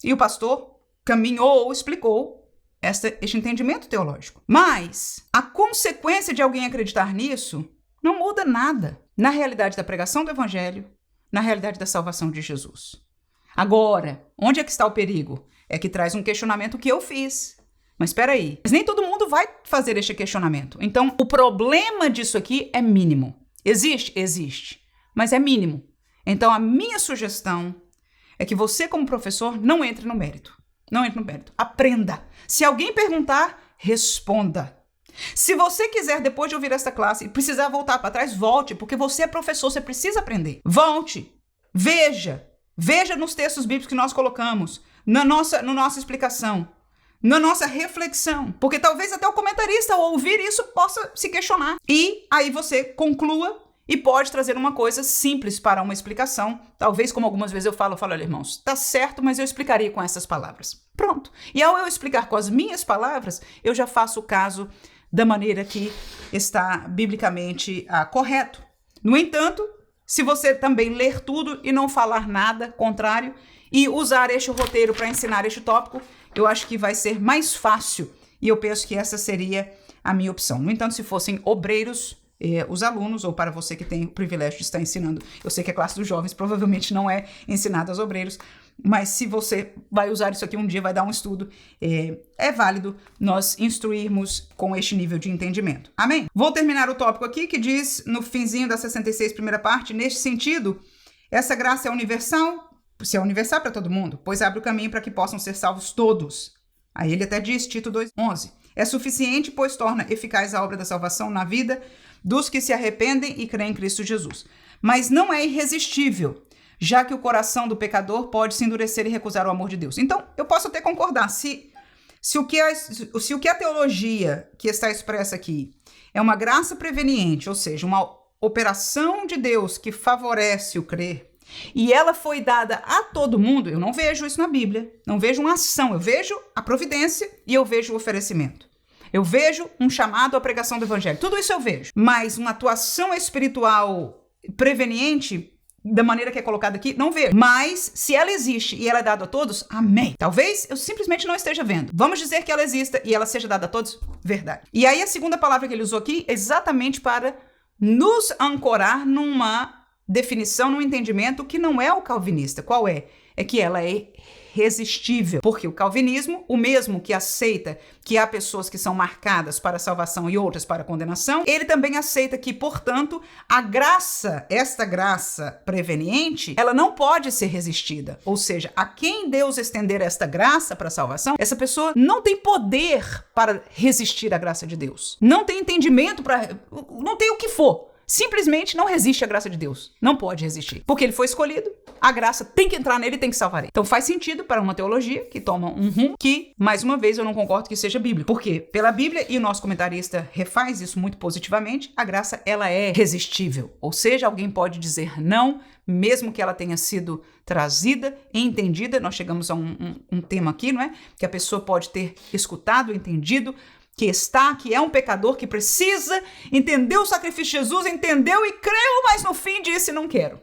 Speaker 1: e o pastor caminhou ou explicou este entendimento teológico. Mas a consequência de alguém acreditar nisso não muda nada na realidade da pregação do evangelho, na realidade da salvação de Jesus. Agora, onde é que está o perigo? É que traz um questionamento que eu fiz. Mas espera aí, nem todo mundo vai fazer este questionamento. Então, o problema disso aqui é mínimo. Existe? Existe. Mas é mínimo. Então, a minha sugestão é que você, como professor, não entre no mérito. Não entre no mérito. Aprenda. Se alguém perguntar, responda. Se você quiser, depois de ouvir esta classe, e precisar voltar para trás, volte, porque você é professor, você precisa aprender. Volte, veja nos textos bíblicos que nós colocamos, na nossa explicação, na nossa reflexão, porque talvez até o comentarista, ao ouvir isso, possa se questionar. E aí você conclua e pode trazer uma coisa simples para uma explicação. Talvez, como algumas vezes eu falo, olha, irmãos, tá certo, mas eu explicaria com essas palavras. Pronto. E ao eu explicar com as minhas palavras, eu já faço o caso da maneira que está biblicamente correto. No entanto, se você também ler tudo e não falar nada contrário e usar este roteiro para ensinar este tópico, eu acho que vai ser mais fácil e eu penso que essa seria a minha opção. No entanto, se fossem obreiros, os alunos, ou para você que tem o privilégio de estar ensinando, eu sei que a classe dos jovens provavelmente não é ensinada aos obreiros, mas se você vai usar isso aqui um dia, vai dar um estudo, é válido nós instruirmos com este nível de entendimento. Amém? Vou terminar o tópico aqui, que diz, no finzinho da 66, primeira parte, neste sentido, essa graça é universal, se é universal para todo mundo, pois abre o caminho para que possam ser salvos todos. Aí ele até diz, Tito 2:11, é suficiente, pois torna eficaz a obra da salvação na vida dos que se arrependem e creem em Cristo Jesus. Mas não é irresistível, já que o coração do pecador pode se endurecer e recusar o amor de Deus. Então, eu posso até concordar, se o que a teologia que está expressa aqui é uma graça preveniente, ou seja, uma operação de Deus que favorece o crer, e ela foi dada a todo mundo, eu não vejo isso na Bíblia, não vejo uma ação, eu vejo a providência e eu vejo o oferecimento. Eu vejo um chamado à pregação do evangelho. Tudo isso eu vejo. Mas uma atuação espiritual preveniente, da maneira que é colocada aqui, não vejo. Mas, se ela existe e ela é dada a todos, amém. Talvez eu simplesmente não esteja vendo. Vamos dizer que ela exista e ela seja dada a todos? Verdade. E aí a segunda palavra que ele usou aqui é exatamente para nos ancorar numa definição, num entendimento que não é o calvinista. Qual é? É que ela é resistível. Porque o calvinismo, o mesmo que aceita que há pessoas que são marcadas para a salvação e outras para a condenação, ele também aceita que, portanto, a graça, esta graça preveniente, ela não pode ser resistida. Ou seja, a quem Deus estender esta graça para a salvação, essa pessoa não tem poder para resistir à graça de Deus. Não tem entendimento para... não tem o que for. Simplesmente não resiste à graça de Deus. Não pode resistir. Porque ele foi escolhido, a graça tem que entrar nele e tem que salvar ele. Então faz sentido para uma teologia que toma um rumo que, mais uma vez, eu não concordo que seja bíblico. Porque pela Bíblia, e o nosso comentarista refaz isso muito positivamente, a graça, ela é resistível. Ou seja, alguém pode dizer não, mesmo que ela tenha sido trazida e entendida. Nós chegamos a um tema aqui, não é? Que a pessoa pode ter escutado, entendido, que é um pecador, que precisa entender o sacrifício de Jesus, entendeu e creu, mas no fim disse, não quero,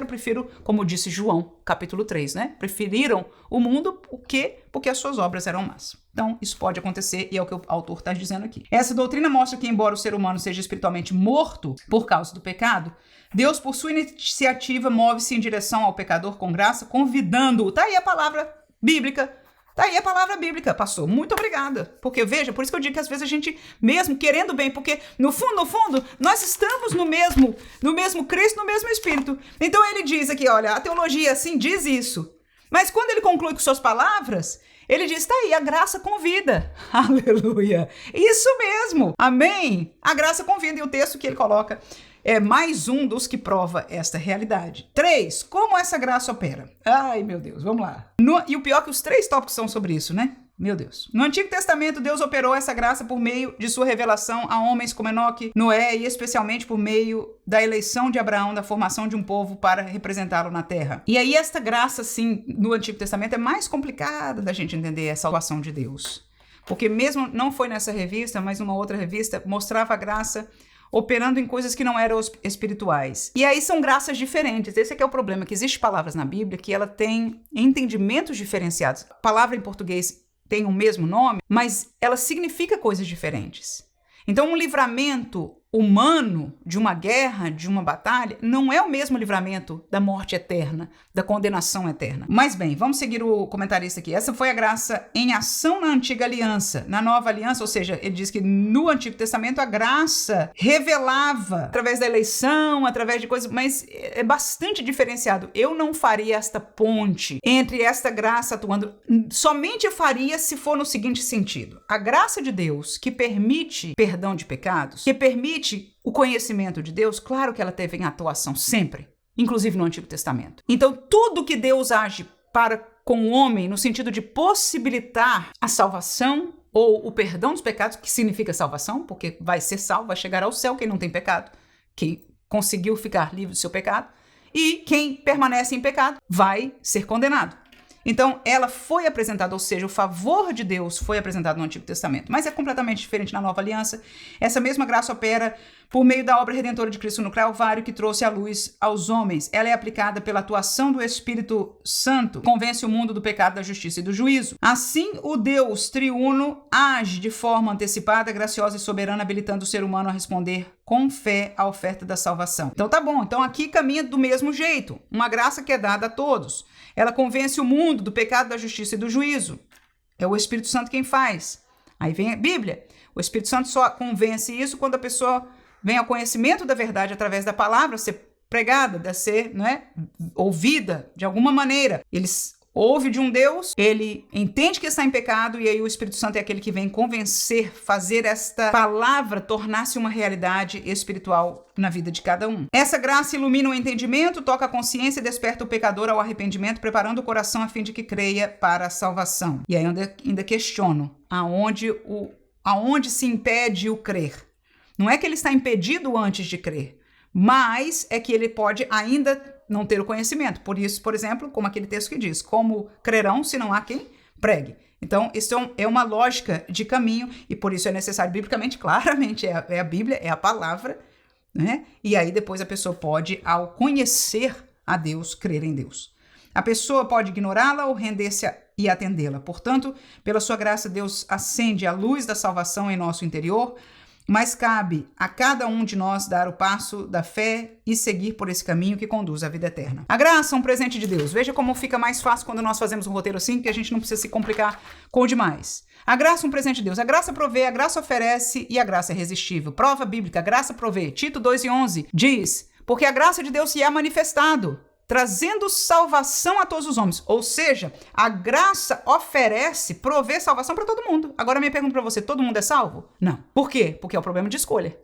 Speaker 1: prefiro, como disse João, capítulo 3, né? Preferiram o mundo, por quê? Porque as suas obras eram más. Então, isso pode acontecer e é o que o autor está dizendo aqui. Essa doutrina mostra que, embora o ser humano seja espiritualmente morto por causa do pecado, Deus, por sua iniciativa, move-se em direção ao pecador com graça, convidando-o. Tá aí a palavra bíblica. Tá aí a palavra bíblica, pastor. Muito obrigada. Porque, veja, por isso que eu digo que às vezes a gente, mesmo querendo bem, porque no fundo, nós estamos no mesmo Cristo, no mesmo Espírito. Então ele diz aqui, olha, a teologia assim diz isso. Mas quando ele conclui com suas palavras, ele diz, tá aí, a graça convida. Aleluia. Isso mesmo. Amém. A graça convida. E o texto que ele coloca é mais um dos que prova esta realidade. 3. Como essa graça opera? Ai, meu Deus, vamos lá. E o pior é que os 3 tópicos são sobre isso, né? Meu Deus. No Antigo Testamento, Deus operou essa graça por meio de sua revelação a homens como Enoque, Noé e especialmente por meio da eleição de Abraão, da formação de um povo para representá-lo na terra. E aí esta graça, sim, no Antigo Testamento é mais complicada da gente entender essa salvação de Deus. Porque mesmo, não foi nessa revista, mas numa outra revista, mostrava a graça operando em coisas que não eram espirituais. E aí são graças diferentes. Esse é que é o problema, que existem palavras na Bíblia que ela tem entendimentos diferenciados. A palavra em português tem o mesmo nome, mas ela significa coisas diferentes. Então, um livramento humano de uma guerra, de uma batalha, não é o mesmo livramento da morte eterna, da condenação eterna. Mas bem, vamos seguir o comentarista aqui. Essa foi a graça em ação na antiga aliança. Na nova aliança, ou seja, ele diz que no Antigo Testamento a graça revelava através da eleição, através de coisas, mas é bastante diferenciado. Eu não faria esta ponte entre esta graça atuando, somente eu faria se for no seguinte sentido. A graça de Deus que permite perdão de pecados, que permite o conhecimento de Deus, claro que ela teve em atuação sempre, inclusive no Antigo Testamento. Então, tudo que Deus age para com o homem, no sentido de possibilitar a salvação ou o perdão dos pecados, que significa salvação, porque vai ser salvo, vai chegar ao céu quem não tem pecado, quem conseguiu ficar livre do seu pecado, e quem permanece em pecado vai ser condenado. Então, ela foi apresentada, ou seja, o favor de Deus foi apresentado no Antigo Testamento, mas é completamente diferente na Nova Aliança. Essa mesma graça opera por meio da obra redentora de Cristo no Calvário, que trouxe a luz aos homens. Ela é aplicada pela atuação do Espírito Santo, convence o mundo do pecado, da justiça e do juízo. Assim, o Deus triuno age de forma antecipada, graciosa e soberana, habilitando o ser humano a responder com fé à oferta da salvação. Então tá bom, então aqui caminha do mesmo jeito, uma graça que é dada a todos. Ela convence o mundo do pecado, da justiça e do juízo. É o Espírito Santo quem faz. Aí vem a Bíblia. O Espírito Santo só convence isso quando a pessoa vem ao conhecimento da verdade através da palavra ser pregada, de ser, não é, ouvida de alguma maneira. Eles ouve de um Deus, ele entende que está em pecado e aí o Espírito Santo é aquele que vem convencer, fazer esta palavra tornar-se uma realidade espiritual na vida de cada um. Essa graça ilumina o entendimento, toca a consciência e desperta o pecador ao arrependimento, preparando o coração a fim de que creia para a salvação. E aí eu ainda questiono aonde se impede o crer. Não é que ele está impedido antes de crer, mas é que ele pode ainda não ter o conhecimento. Por isso, por exemplo, como aquele texto que diz, como crerão se não há quem pregue. Então, isso é uma lógica de caminho e por isso é necessário biblicamente, claramente, é a Bíblia, é a palavra, né? E aí depois a pessoa pode, ao conhecer a Deus, crer em Deus. A pessoa pode ignorá-la ou render-se e atendê-la. Portanto, pela sua graça, Deus acende a luz da salvação em nosso interior, mas cabe a cada um de nós dar o passo da fé e seguir por esse caminho que conduz à vida eterna. A graça é um presente de Deus. Veja como fica mais fácil quando nós fazemos um roteiro assim, que a gente não precisa se complicar com o demais. A graça é um presente de Deus. A graça provê, a graça oferece e a graça é irresistível. Prova bíblica, a graça provê. Tito 2:11 diz, porque a graça de Deus se é manifestado, trazendo salvação a todos os homens. Ou seja, a graça oferece, provê salvação para todo mundo. Agora minha pergunta para você, todo mundo é salvo? Não. Por quê? Porque é o problema de escolha.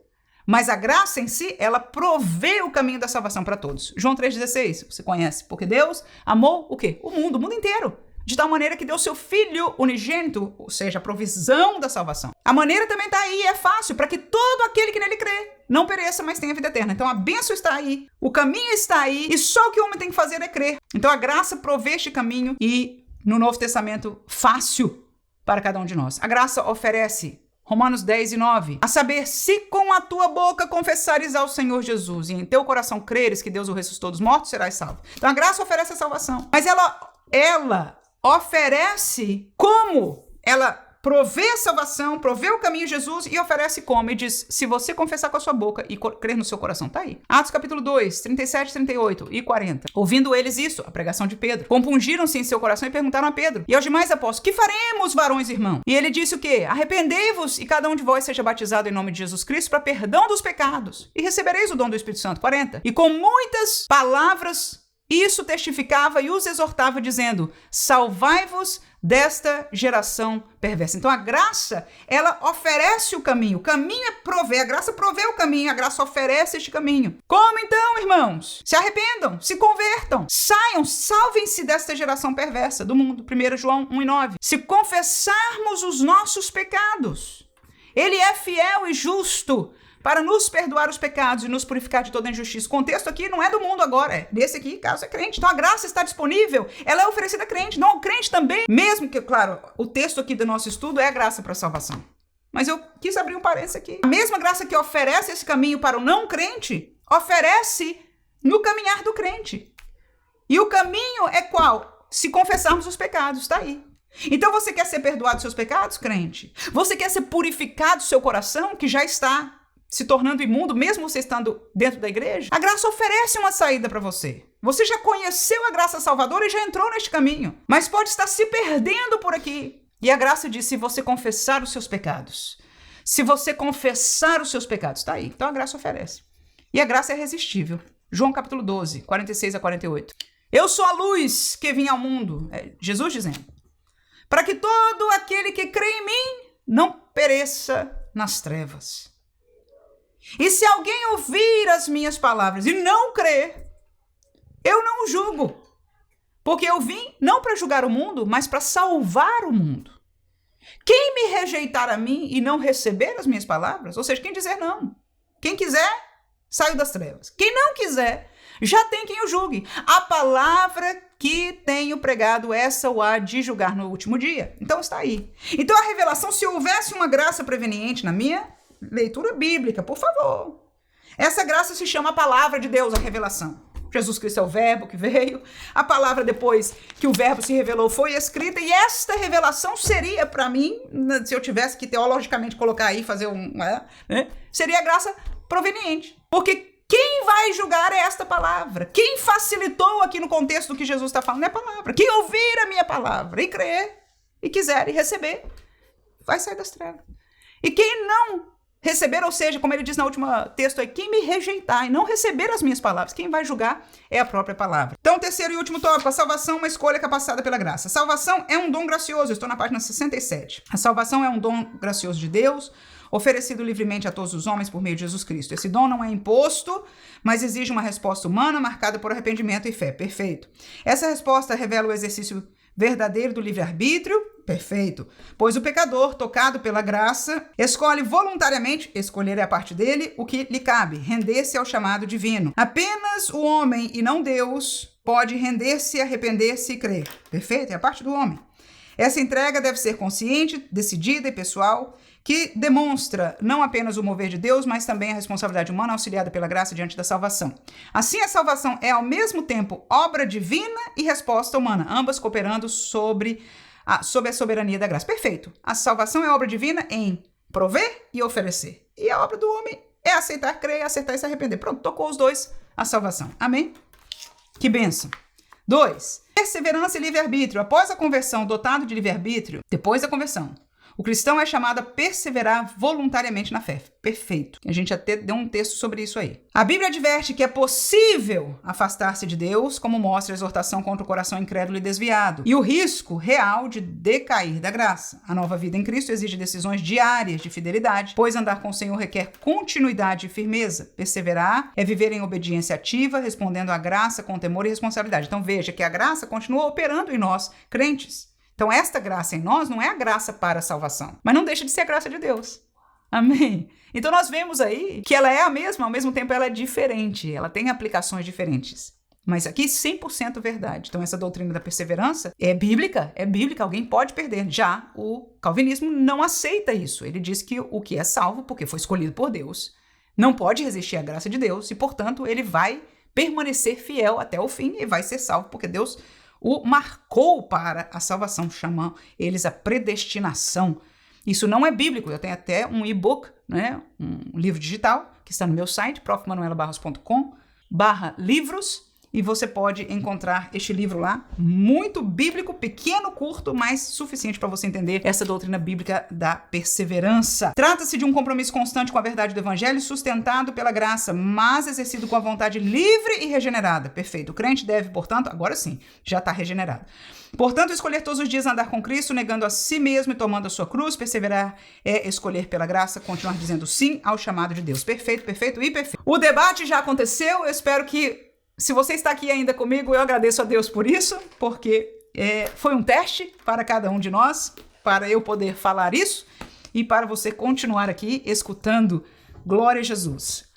Speaker 1: Mas a graça em si, ela provê o caminho da salvação para todos. João 3,16, você conhece. Porque Deus amou o quê? O mundo inteiro. De tal maneira que deu seu Filho unigênito, ou seja, a provisão da salvação. A maneira também está aí, é fácil, para que todo aquele que nele crê não pereça, mas tenha vida eterna. Então a bênção está aí, o caminho está aí, e só o que o homem tem que fazer é crer. Então a graça provê este caminho e, no Novo Testamento, fácil para cada um de nós. A graça oferece, Romanos 10:9, a saber, se com a tua boca confessares ao Senhor Jesus e em teu coração creres que Deus o ressuscitou dos mortos, serás salvo. Então a graça oferece a salvação, mas ela oferece como? Ela provê a salvação, provê o caminho de Jesus e oferece como? E diz, se você confessar com a sua boca e crer no seu coração, tá aí. Atos capítulo 2, 37, 38 e 40. Ouvindo eles isso, a pregação de Pedro, compungiram-se em seu coração e perguntaram a Pedro e aos demais apóstolos, que faremos, varões irmãos? E ele disse o quê? Arrependei-vos e cada um de vós seja batizado em nome de Jesus Cristo para perdão dos pecados e recebereis o dom do Espírito Santo. 40. E com muitas palavras isso testificava e os exortava, dizendo, salvai-vos desta geração perversa. Então a graça, ela oferece o caminho é prover, a graça provê o caminho, a graça oferece este caminho. Como então, irmãos? Se arrependam, se convertam, saiam, salvem-se desta geração perversa do mundo. 1 João 1:9. Se confessarmos os nossos pecados, ele é fiel e justo para nos perdoar os pecados e nos purificar de toda injustiça. O contexto aqui não é do mundo agora, é desse aqui, caso é crente. Então a graça está disponível, ela é oferecida a crente. Não, o crente também, mesmo que, claro, o texto aqui do nosso estudo é a graça para a salvação. Mas eu quis abrir um parênteses aqui. A mesma graça que oferece esse caminho para o não crente, oferece no caminhar do crente. E o caminho é qual? Se confessarmos os pecados, está aí. Então você quer ser perdoado dos seus pecados, crente? Você quer ser purificado do seu coração, que já está se tornando imundo, mesmo você estando dentro da igreja? A graça oferece uma saída para você. Você já conheceu a graça salvadora e já entrou neste caminho, mas pode estar se perdendo por aqui. E a graça diz, se você confessar os seus pecados. Se você confessar os seus pecados, tá aí. Então a graça oferece. E a graça é irresistível. João capítulo 12, 46 a 48. Eu sou a luz que vim ao mundo, Jesus dizendo, para que todo aquele que crê em mim não pereça nas trevas. E se alguém ouvir as minhas palavras e não crer, eu não o julgo, porque eu vim não para julgar o mundo, mas para salvar o mundo. Quem me rejeitar a mim e não receber as minhas palavras, ou seja, quem dizer não, quem quiser, saiu das trevas. Quem não quiser, já tem quem o julgue. A palavra que tenho pregado, essa o há de julgar no último dia. Então está aí. Então a revelação, se houvesse uma graça preveniente na minha leitura bíblica, por favor. Essa graça se chama a palavra de Deus, a revelação. Jesus Cristo é o verbo que veio. A palavra, depois que o verbo se revelou, foi escrita. E esta revelação seria, para mim, se eu tivesse que teologicamente colocar aí, fazer seria a graça proveniente. Porque quem vai julgar é esta palavra. Quem facilitou aqui no contexto do que Jesus está falando é a palavra. Quem ouvir a minha palavra e crer, e quiser, e receber, vai sair das trevas. E quem não receber, ou seja, como ele diz na última texto aí, quem me rejeitar e não receber as minhas palavras, quem vai julgar é a própria palavra. Então, terceiro e último tópico, a salvação é uma escolha capacitada pela graça. A salvação é um dom gracioso, eu estou na página 67. A salvação é um dom gracioso de Deus, oferecido livremente a todos os homens por meio de Jesus Cristo. Esse dom não é imposto, mas exige uma resposta humana marcada por arrependimento e fé. Perfeito. Essa resposta revela o exercício verdadeiro do livre-arbítrio. Perfeito. Pois o pecador, tocado pela graça, escolhe voluntariamente, escolher é a parte dele, o que lhe cabe, render-se ao chamado divino. Apenas o homem e não Deus pode render-se, arrepender-se e crer. Perfeito? É a parte do homem. Essa entrega deve ser consciente, decidida e pessoal, que demonstra não apenas o mover de Deus, mas também a responsabilidade humana auxiliada pela graça diante da salvação. Assim, a salvação é ao mesmo tempo obra divina e resposta humana, ambas cooperando sob a soberania da graça. Perfeito. A salvação é obra divina em prover e oferecer. E a obra do homem é aceitar, crer, acertar e se arrepender. Pronto, tocou os dois a salvação. Amém? Que bênção. 2. Perseverança e livre-arbítrio. Após a conversão, dotado de livre-arbítrio, depois da conversão, o cristão é chamado a perseverar voluntariamente na fé. Perfeito. A gente até deu um texto sobre isso aí. A Bíblia adverte que é possível afastar-se de Deus, como mostra a exortação contra o coração incrédulo e desviado, e o risco real de decair da graça. A nova vida em Cristo exige decisões diárias de fidelidade, pois andar com o Senhor requer continuidade e firmeza. Perseverar é viver em obediência ativa, respondendo à graça com temor e responsabilidade. Então veja que a graça continua operando em nós, crentes. Então, esta graça em nós não é a graça para a salvação, mas não deixa de ser a graça de Deus. Amém? Então, nós vemos aí que ela é a mesma, ao mesmo tempo ela é diferente, ela tem aplicações diferentes. Mas aqui, 100% verdade. Então, essa doutrina da perseverança é bíblica, alguém pode perder. Já o calvinismo não aceita isso. Ele diz que o que é salvo, porque foi escolhido por Deus, não pode resistir à graça de Deus e, portanto, ele vai permanecer fiel até o fim e vai ser salvo, porque Deus o marcou para a salvação, chamam eles a predestinação. Isso não é bíblico. Eu tenho até um e-book, né, um livro digital, que está no meu site, profmanuelabarros.com/livros, e você pode encontrar este livro lá, muito bíblico, pequeno, curto, mas suficiente para você entender essa doutrina bíblica da perseverança. Trata-se de um compromisso constante com a verdade do evangelho, sustentado pela graça, mas exercido com a vontade livre e regenerada. Perfeito. O crente deve, portanto, agora sim, já está regenerado. Portanto, escolher todos os dias andar com Cristo, negando a si mesmo e tomando a sua cruz. Perseverar é escolher pela graça, continuar dizendo sim ao chamado de Deus. Perfeito, perfeito e perfeito. O debate já aconteceu, eu espero que, se você está aqui ainda comigo, eu agradeço a Deus por isso, porque foi um teste para cada um de nós, para eu poder falar isso e para você continuar aqui escutando. Glória a Jesus.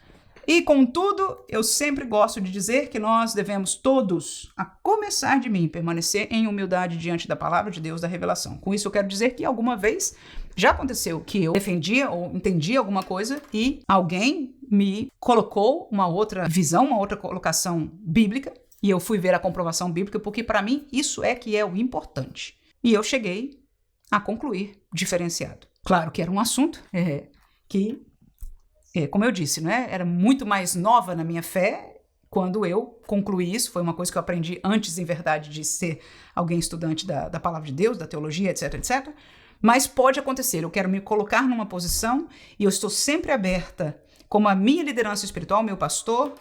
Speaker 1: E, contudo, eu sempre gosto de dizer que nós devemos todos, a começar de mim, permanecer em humildade diante da palavra de Deus, da revelação. Com isso eu quero dizer que alguma vez já aconteceu que eu defendia ou entendia alguma coisa e alguém me colocou uma outra visão, uma outra colocação bíblica, e eu fui ver a comprovação bíblica, porque para mim isso é que é o importante. E eu cheguei a concluir diferenciado. Claro que era um assunto que, como eu disse, né, era muito mais nova na minha fé quando eu concluí isso. Foi uma coisa que eu aprendi antes, em verdade, de ser alguém estudante da palavra de Deus, da teologia, etc, etc. Mas pode acontecer. Eu quero me colocar numa posição e eu estou sempre aberta, como a minha liderança espiritual, meu pastor,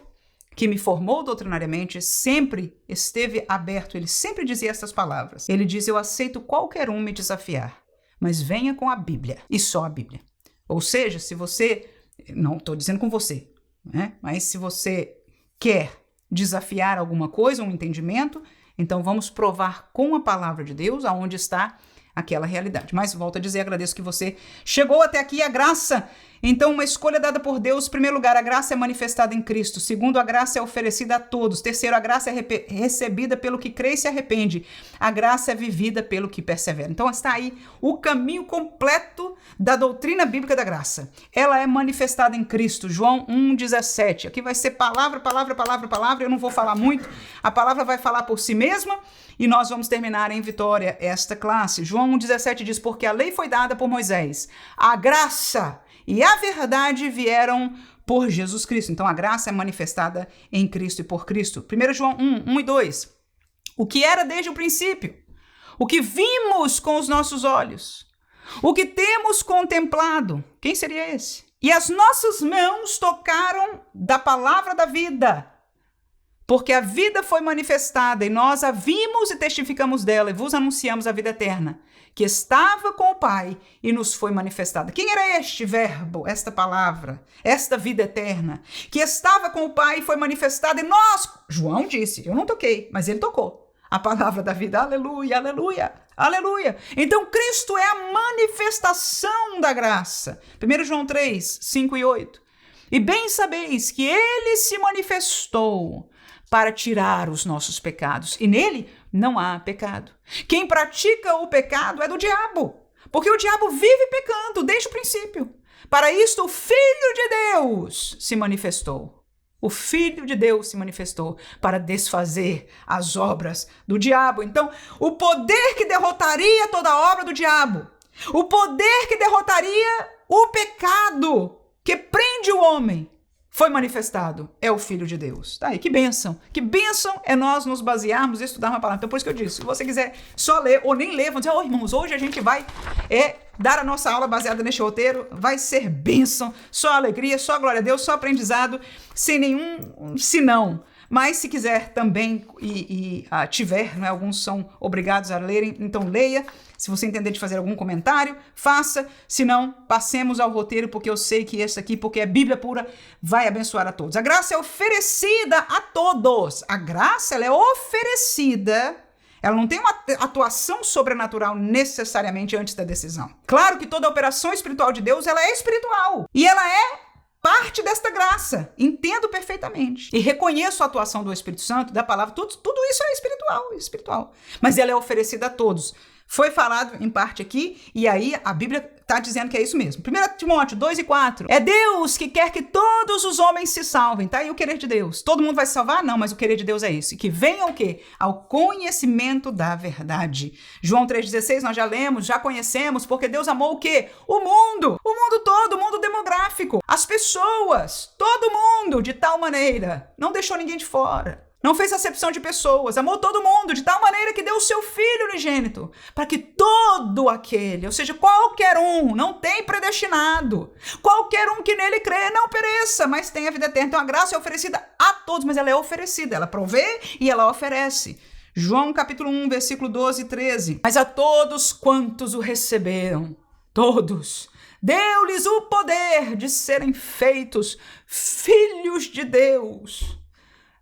Speaker 1: que me formou doutrinariamente, sempre esteve aberto. Ele sempre dizia essas palavras. Ele diz: eu aceito qualquer um me desafiar, mas venha com a Bíblia, e só a Bíblia. Ou seja, se você... Não estou dizendo com você, né? Mas se você quer desafiar alguma coisa, um entendimento, então vamos provar com a palavra de Deus aonde está aquela realidade. Mas volto a dizer, agradeço que você chegou até aqui. A graça, então, uma escolha dada por Deus. Em primeiro lugar, a graça é manifestada em Cristo. Segundo, a graça é oferecida a todos. Terceiro, a graça é recebida pelo que crê e se arrepende. A graça é vivida pelo que persevera. Então está aí o caminho completo da doutrina bíblica da graça. Ela é manifestada em Cristo. João 1,17. Aqui vai ser palavra, palavra, palavra, palavra. Eu não vou falar muito. A palavra vai falar por si mesma. E nós vamos terminar em vitória esta classe. João 1,17 diz: porque a lei foi dada por Moisés, a graça e a verdade vieram por Jesus Cristo. Então a graça é manifestada em Cristo e por Cristo. 1 João 1 e 2. O que era desde o princípio, o que vimos com os nossos olhos, o que temos contemplado. Quem seria esse? E as nossas mãos tocaram da palavra da vida. Porque a vida foi manifestada e nós a vimos e testificamos dela e vos anunciamos a vida eterna, que estava com o Pai e nos foi manifestada. Quem era este verbo, esta palavra, esta vida eterna, que estava com o Pai e foi manifestada e nós... João disse, eu não toquei, mas ele tocou. A palavra da vida, aleluia, aleluia, aleluia. Então Cristo é a manifestação da graça. 1 João 3, 5 e 8. E bem sabeis que ele se manifestou para tirar os nossos pecados, e nele não há pecado. Quem pratica o pecado é do diabo, porque o diabo vive pecando desde o princípio. Para isto o Filho de Deus se manifestou. O Filho de Deus se manifestou para desfazer as obras do diabo. Então, o poder que derrotaria toda a obra do diabo, o poder que derrotaria o pecado que prende o homem, foi manifestado, é o Filho de Deus. Tá aí, que bênção é nós nos basearmos e estudar uma palavra. Então, por isso que eu disse, se você quiser só ler ou nem ler, vão dizer, irmãos, hoje a gente vai dar a nossa aula baseada neste roteiro, vai ser bênção, só alegria, só glória a Deus, só aprendizado, sem nenhum senão. Mas se quiser também tiver, né, alguns são obrigados a lerem, então leia. Se você entender de fazer algum comentário, faça. Se não, passemos ao roteiro, porque eu sei que esse aqui, porque é Bíblia pura, vai abençoar a todos. A graça é oferecida a todos. A graça, ela é oferecida. Ela não tem uma atuação sobrenatural necessariamente antes da decisão. Claro que toda operação espiritual de Deus, ela é espiritual. E ela é parte desta graça. Entendo perfeitamente. E reconheço a atuação do Espírito Santo, da palavra, tudo isso é espiritual. Mas ela é oferecida a todos. Foi falado em parte aqui, e aí a Bíblia está dizendo que é isso mesmo. 1 Timóteo 2:4. É Deus que quer que todos os homens se salvem. Tá aí o querer de Deus. Todo mundo vai se salvar? Não, mas o querer de Deus é isso. E que venham o quê? Ao conhecimento da verdade. João 3,16 nós já lemos, já conhecemos, porque Deus amou o quê? O mundo todo, o mundo demográfico. As pessoas, todo mundo, de tal maneira. Não deixou ninguém de fora. Não fez acepção de pessoas, amou todo mundo de tal maneira que deu o seu Filho unigênito, para que todo aquele, ou seja, qualquer um, não tem predestinado, qualquer um que nele crê não pereça, mas tenha vida eterna. Então a graça é oferecida a todos, mas ela é oferecida, ela provê e ela oferece. João capítulo 1, versículo 12 e 13. Mas a todos quantos o receberam, todos, deu-lhes o poder de serem feitos filhos de Deus.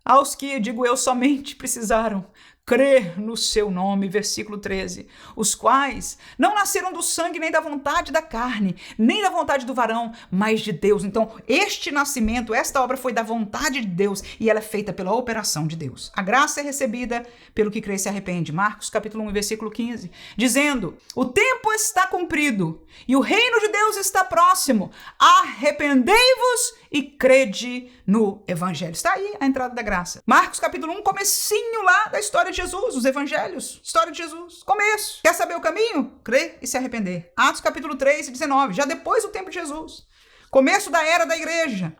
Speaker 1: Aos que, digo eu, somente precisaram crer no seu nome, versículo 13, os quais não nasceram do sangue, nem da vontade da carne, nem da vontade do varão, mas de Deus. Então, este nascimento, esta obra foi da vontade de Deus e ela é feita pela operação de Deus. A graça é recebida pelo que crê e se arrepende. Marcos, capítulo 1, versículo 15, dizendo, o tempo está cumprido e o reino de Deus está próximo. Arrependei-vos e crede no evangelho. Está aí a entrada da graça. Marcos, capítulo 1, comecinho lá da história de Jesus, os evangelhos, história de Jesus, começo. Quer saber o caminho? Crer e se arrepender. Atos capítulo 3 e 19, já depois do tempo de Jesus, começo da era da igreja.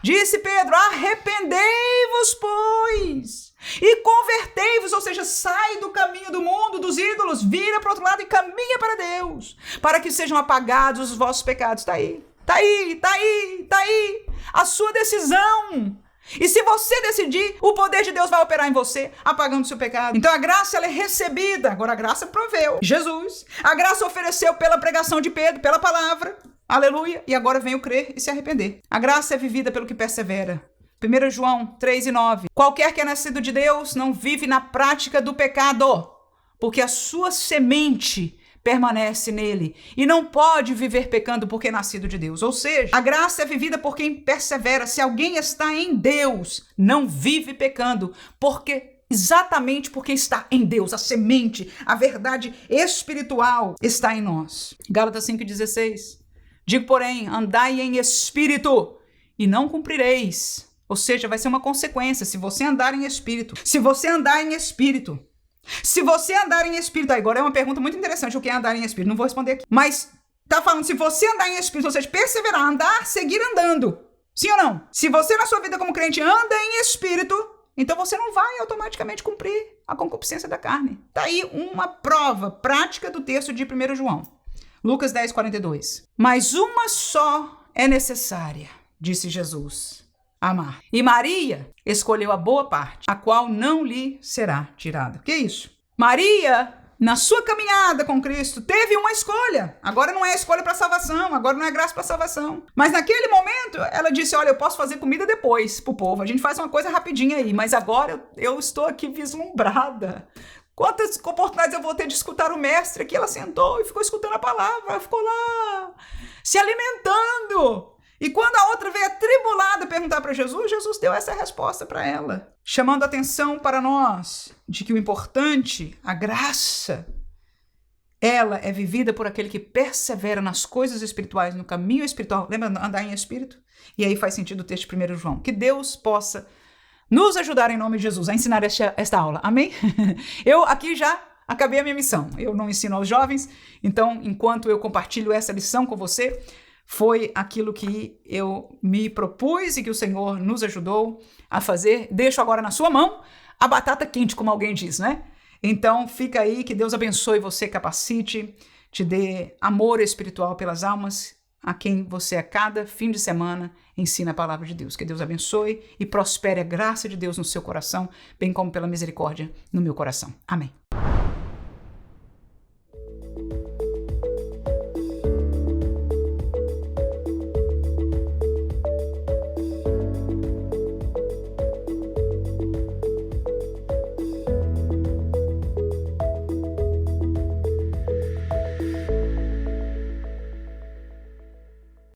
Speaker 1: Disse Pedro, arrependei-vos, pois, e convertei-vos, ou seja, sai do caminho do mundo, dos ídolos, vira para o outro lado e caminha para Deus, para que sejam apagados os vossos pecados. Está aí, está aí, está aí, está aí, a sua decisão. E se você decidir, o poder de Deus vai operar em você, apagando o seu pecado. Então a graça, ela é recebida. Agora a graça proveu Jesus. A graça ofereceu pela pregação de Pedro, pela palavra. Aleluia. E agora vem o crer e se arrepender. A graça é vivida pelo que persevera. 1 João 3:9. Qualquer que é nascido de Deus não vive na prática do pecado, porque a sua semente permanece nele e não pode viver pecando porque é nascido de Deus. Ou seja, a graça é vivida por quem persevera. Se alguém está em Deus, não vive pecando, exatamente porque está em Deus. A semente, a verdade espiritual está em nós. Gálatas 5:16. Digo, porém, andai em espírito e não cumprireis. Ou seja, vai ser uma consequência se você andar em espírito. Se você andar em espírito. Se você andar em espírito, agora é uma pergunta muito interessante, o que é andar em espírito? Não vou responder aqui. Mas tá falando, se você andar em espírito, ou seja, perseverar, andar, seguir andando. Sim ou não? Se você na sua vida como crente anda em espírito, então você não vai automaticamente cumprir a concupiscência da carne. Tá aí uma prova prática do texto de 1 João. Lucas 10:42. Mas uma só é necessária, disse Jesus. Amar. E Maria escolheu a boa parte, a qual não lhe será tirada. Que isso? Maria, na sua caminhada com Cristo, teve uma escolha. Agora não é escolha para salvação, agora não é graça para salvação. Mas naquele momento, ela disse, olha, eu posso fazer comida depois pro povo. A gente faz uma coisa rapidinha aí, mas agora eu estou aqui vislumbrada. Quantas oportunidades eu vou ter de escutar o mestre aqui? Ela sentou e ficou escutando a palavra, ficou lá se alimentando. E quando a outra veio atribulada perguntar para Jesus, Jesus deu essa resposta para ela, chamando a atenção para nós de que o importante, a graça, ela é vivida por aquele que persevera nas coisas espirituais, no caminho espiritual. Lembra andar em espírito? E aí faz sentido o texto de 1 João. Que Deus possa nos ajudar em nome de Jesus a ensinar esta aula. Amém? Eu aqui já acabei a minha missão. Eu não ensino aos jovens, então enquanto eu compartilho essa lição com você, foi aquilo que eu me propus e que o Senhor nos ajudou a fazer. Deixo agora na sua mão a batata quente, como alguém diz, né? Então fica aí, que Deus abençoe você, capacite, te dê amor espiritual pelas almas a quem você a cada fim de semana ensina a palavra de Deus. Que Deus abençoe e prospere a graça de Deus no seu coração, bem como pela misericórdia no meu coração. Amém.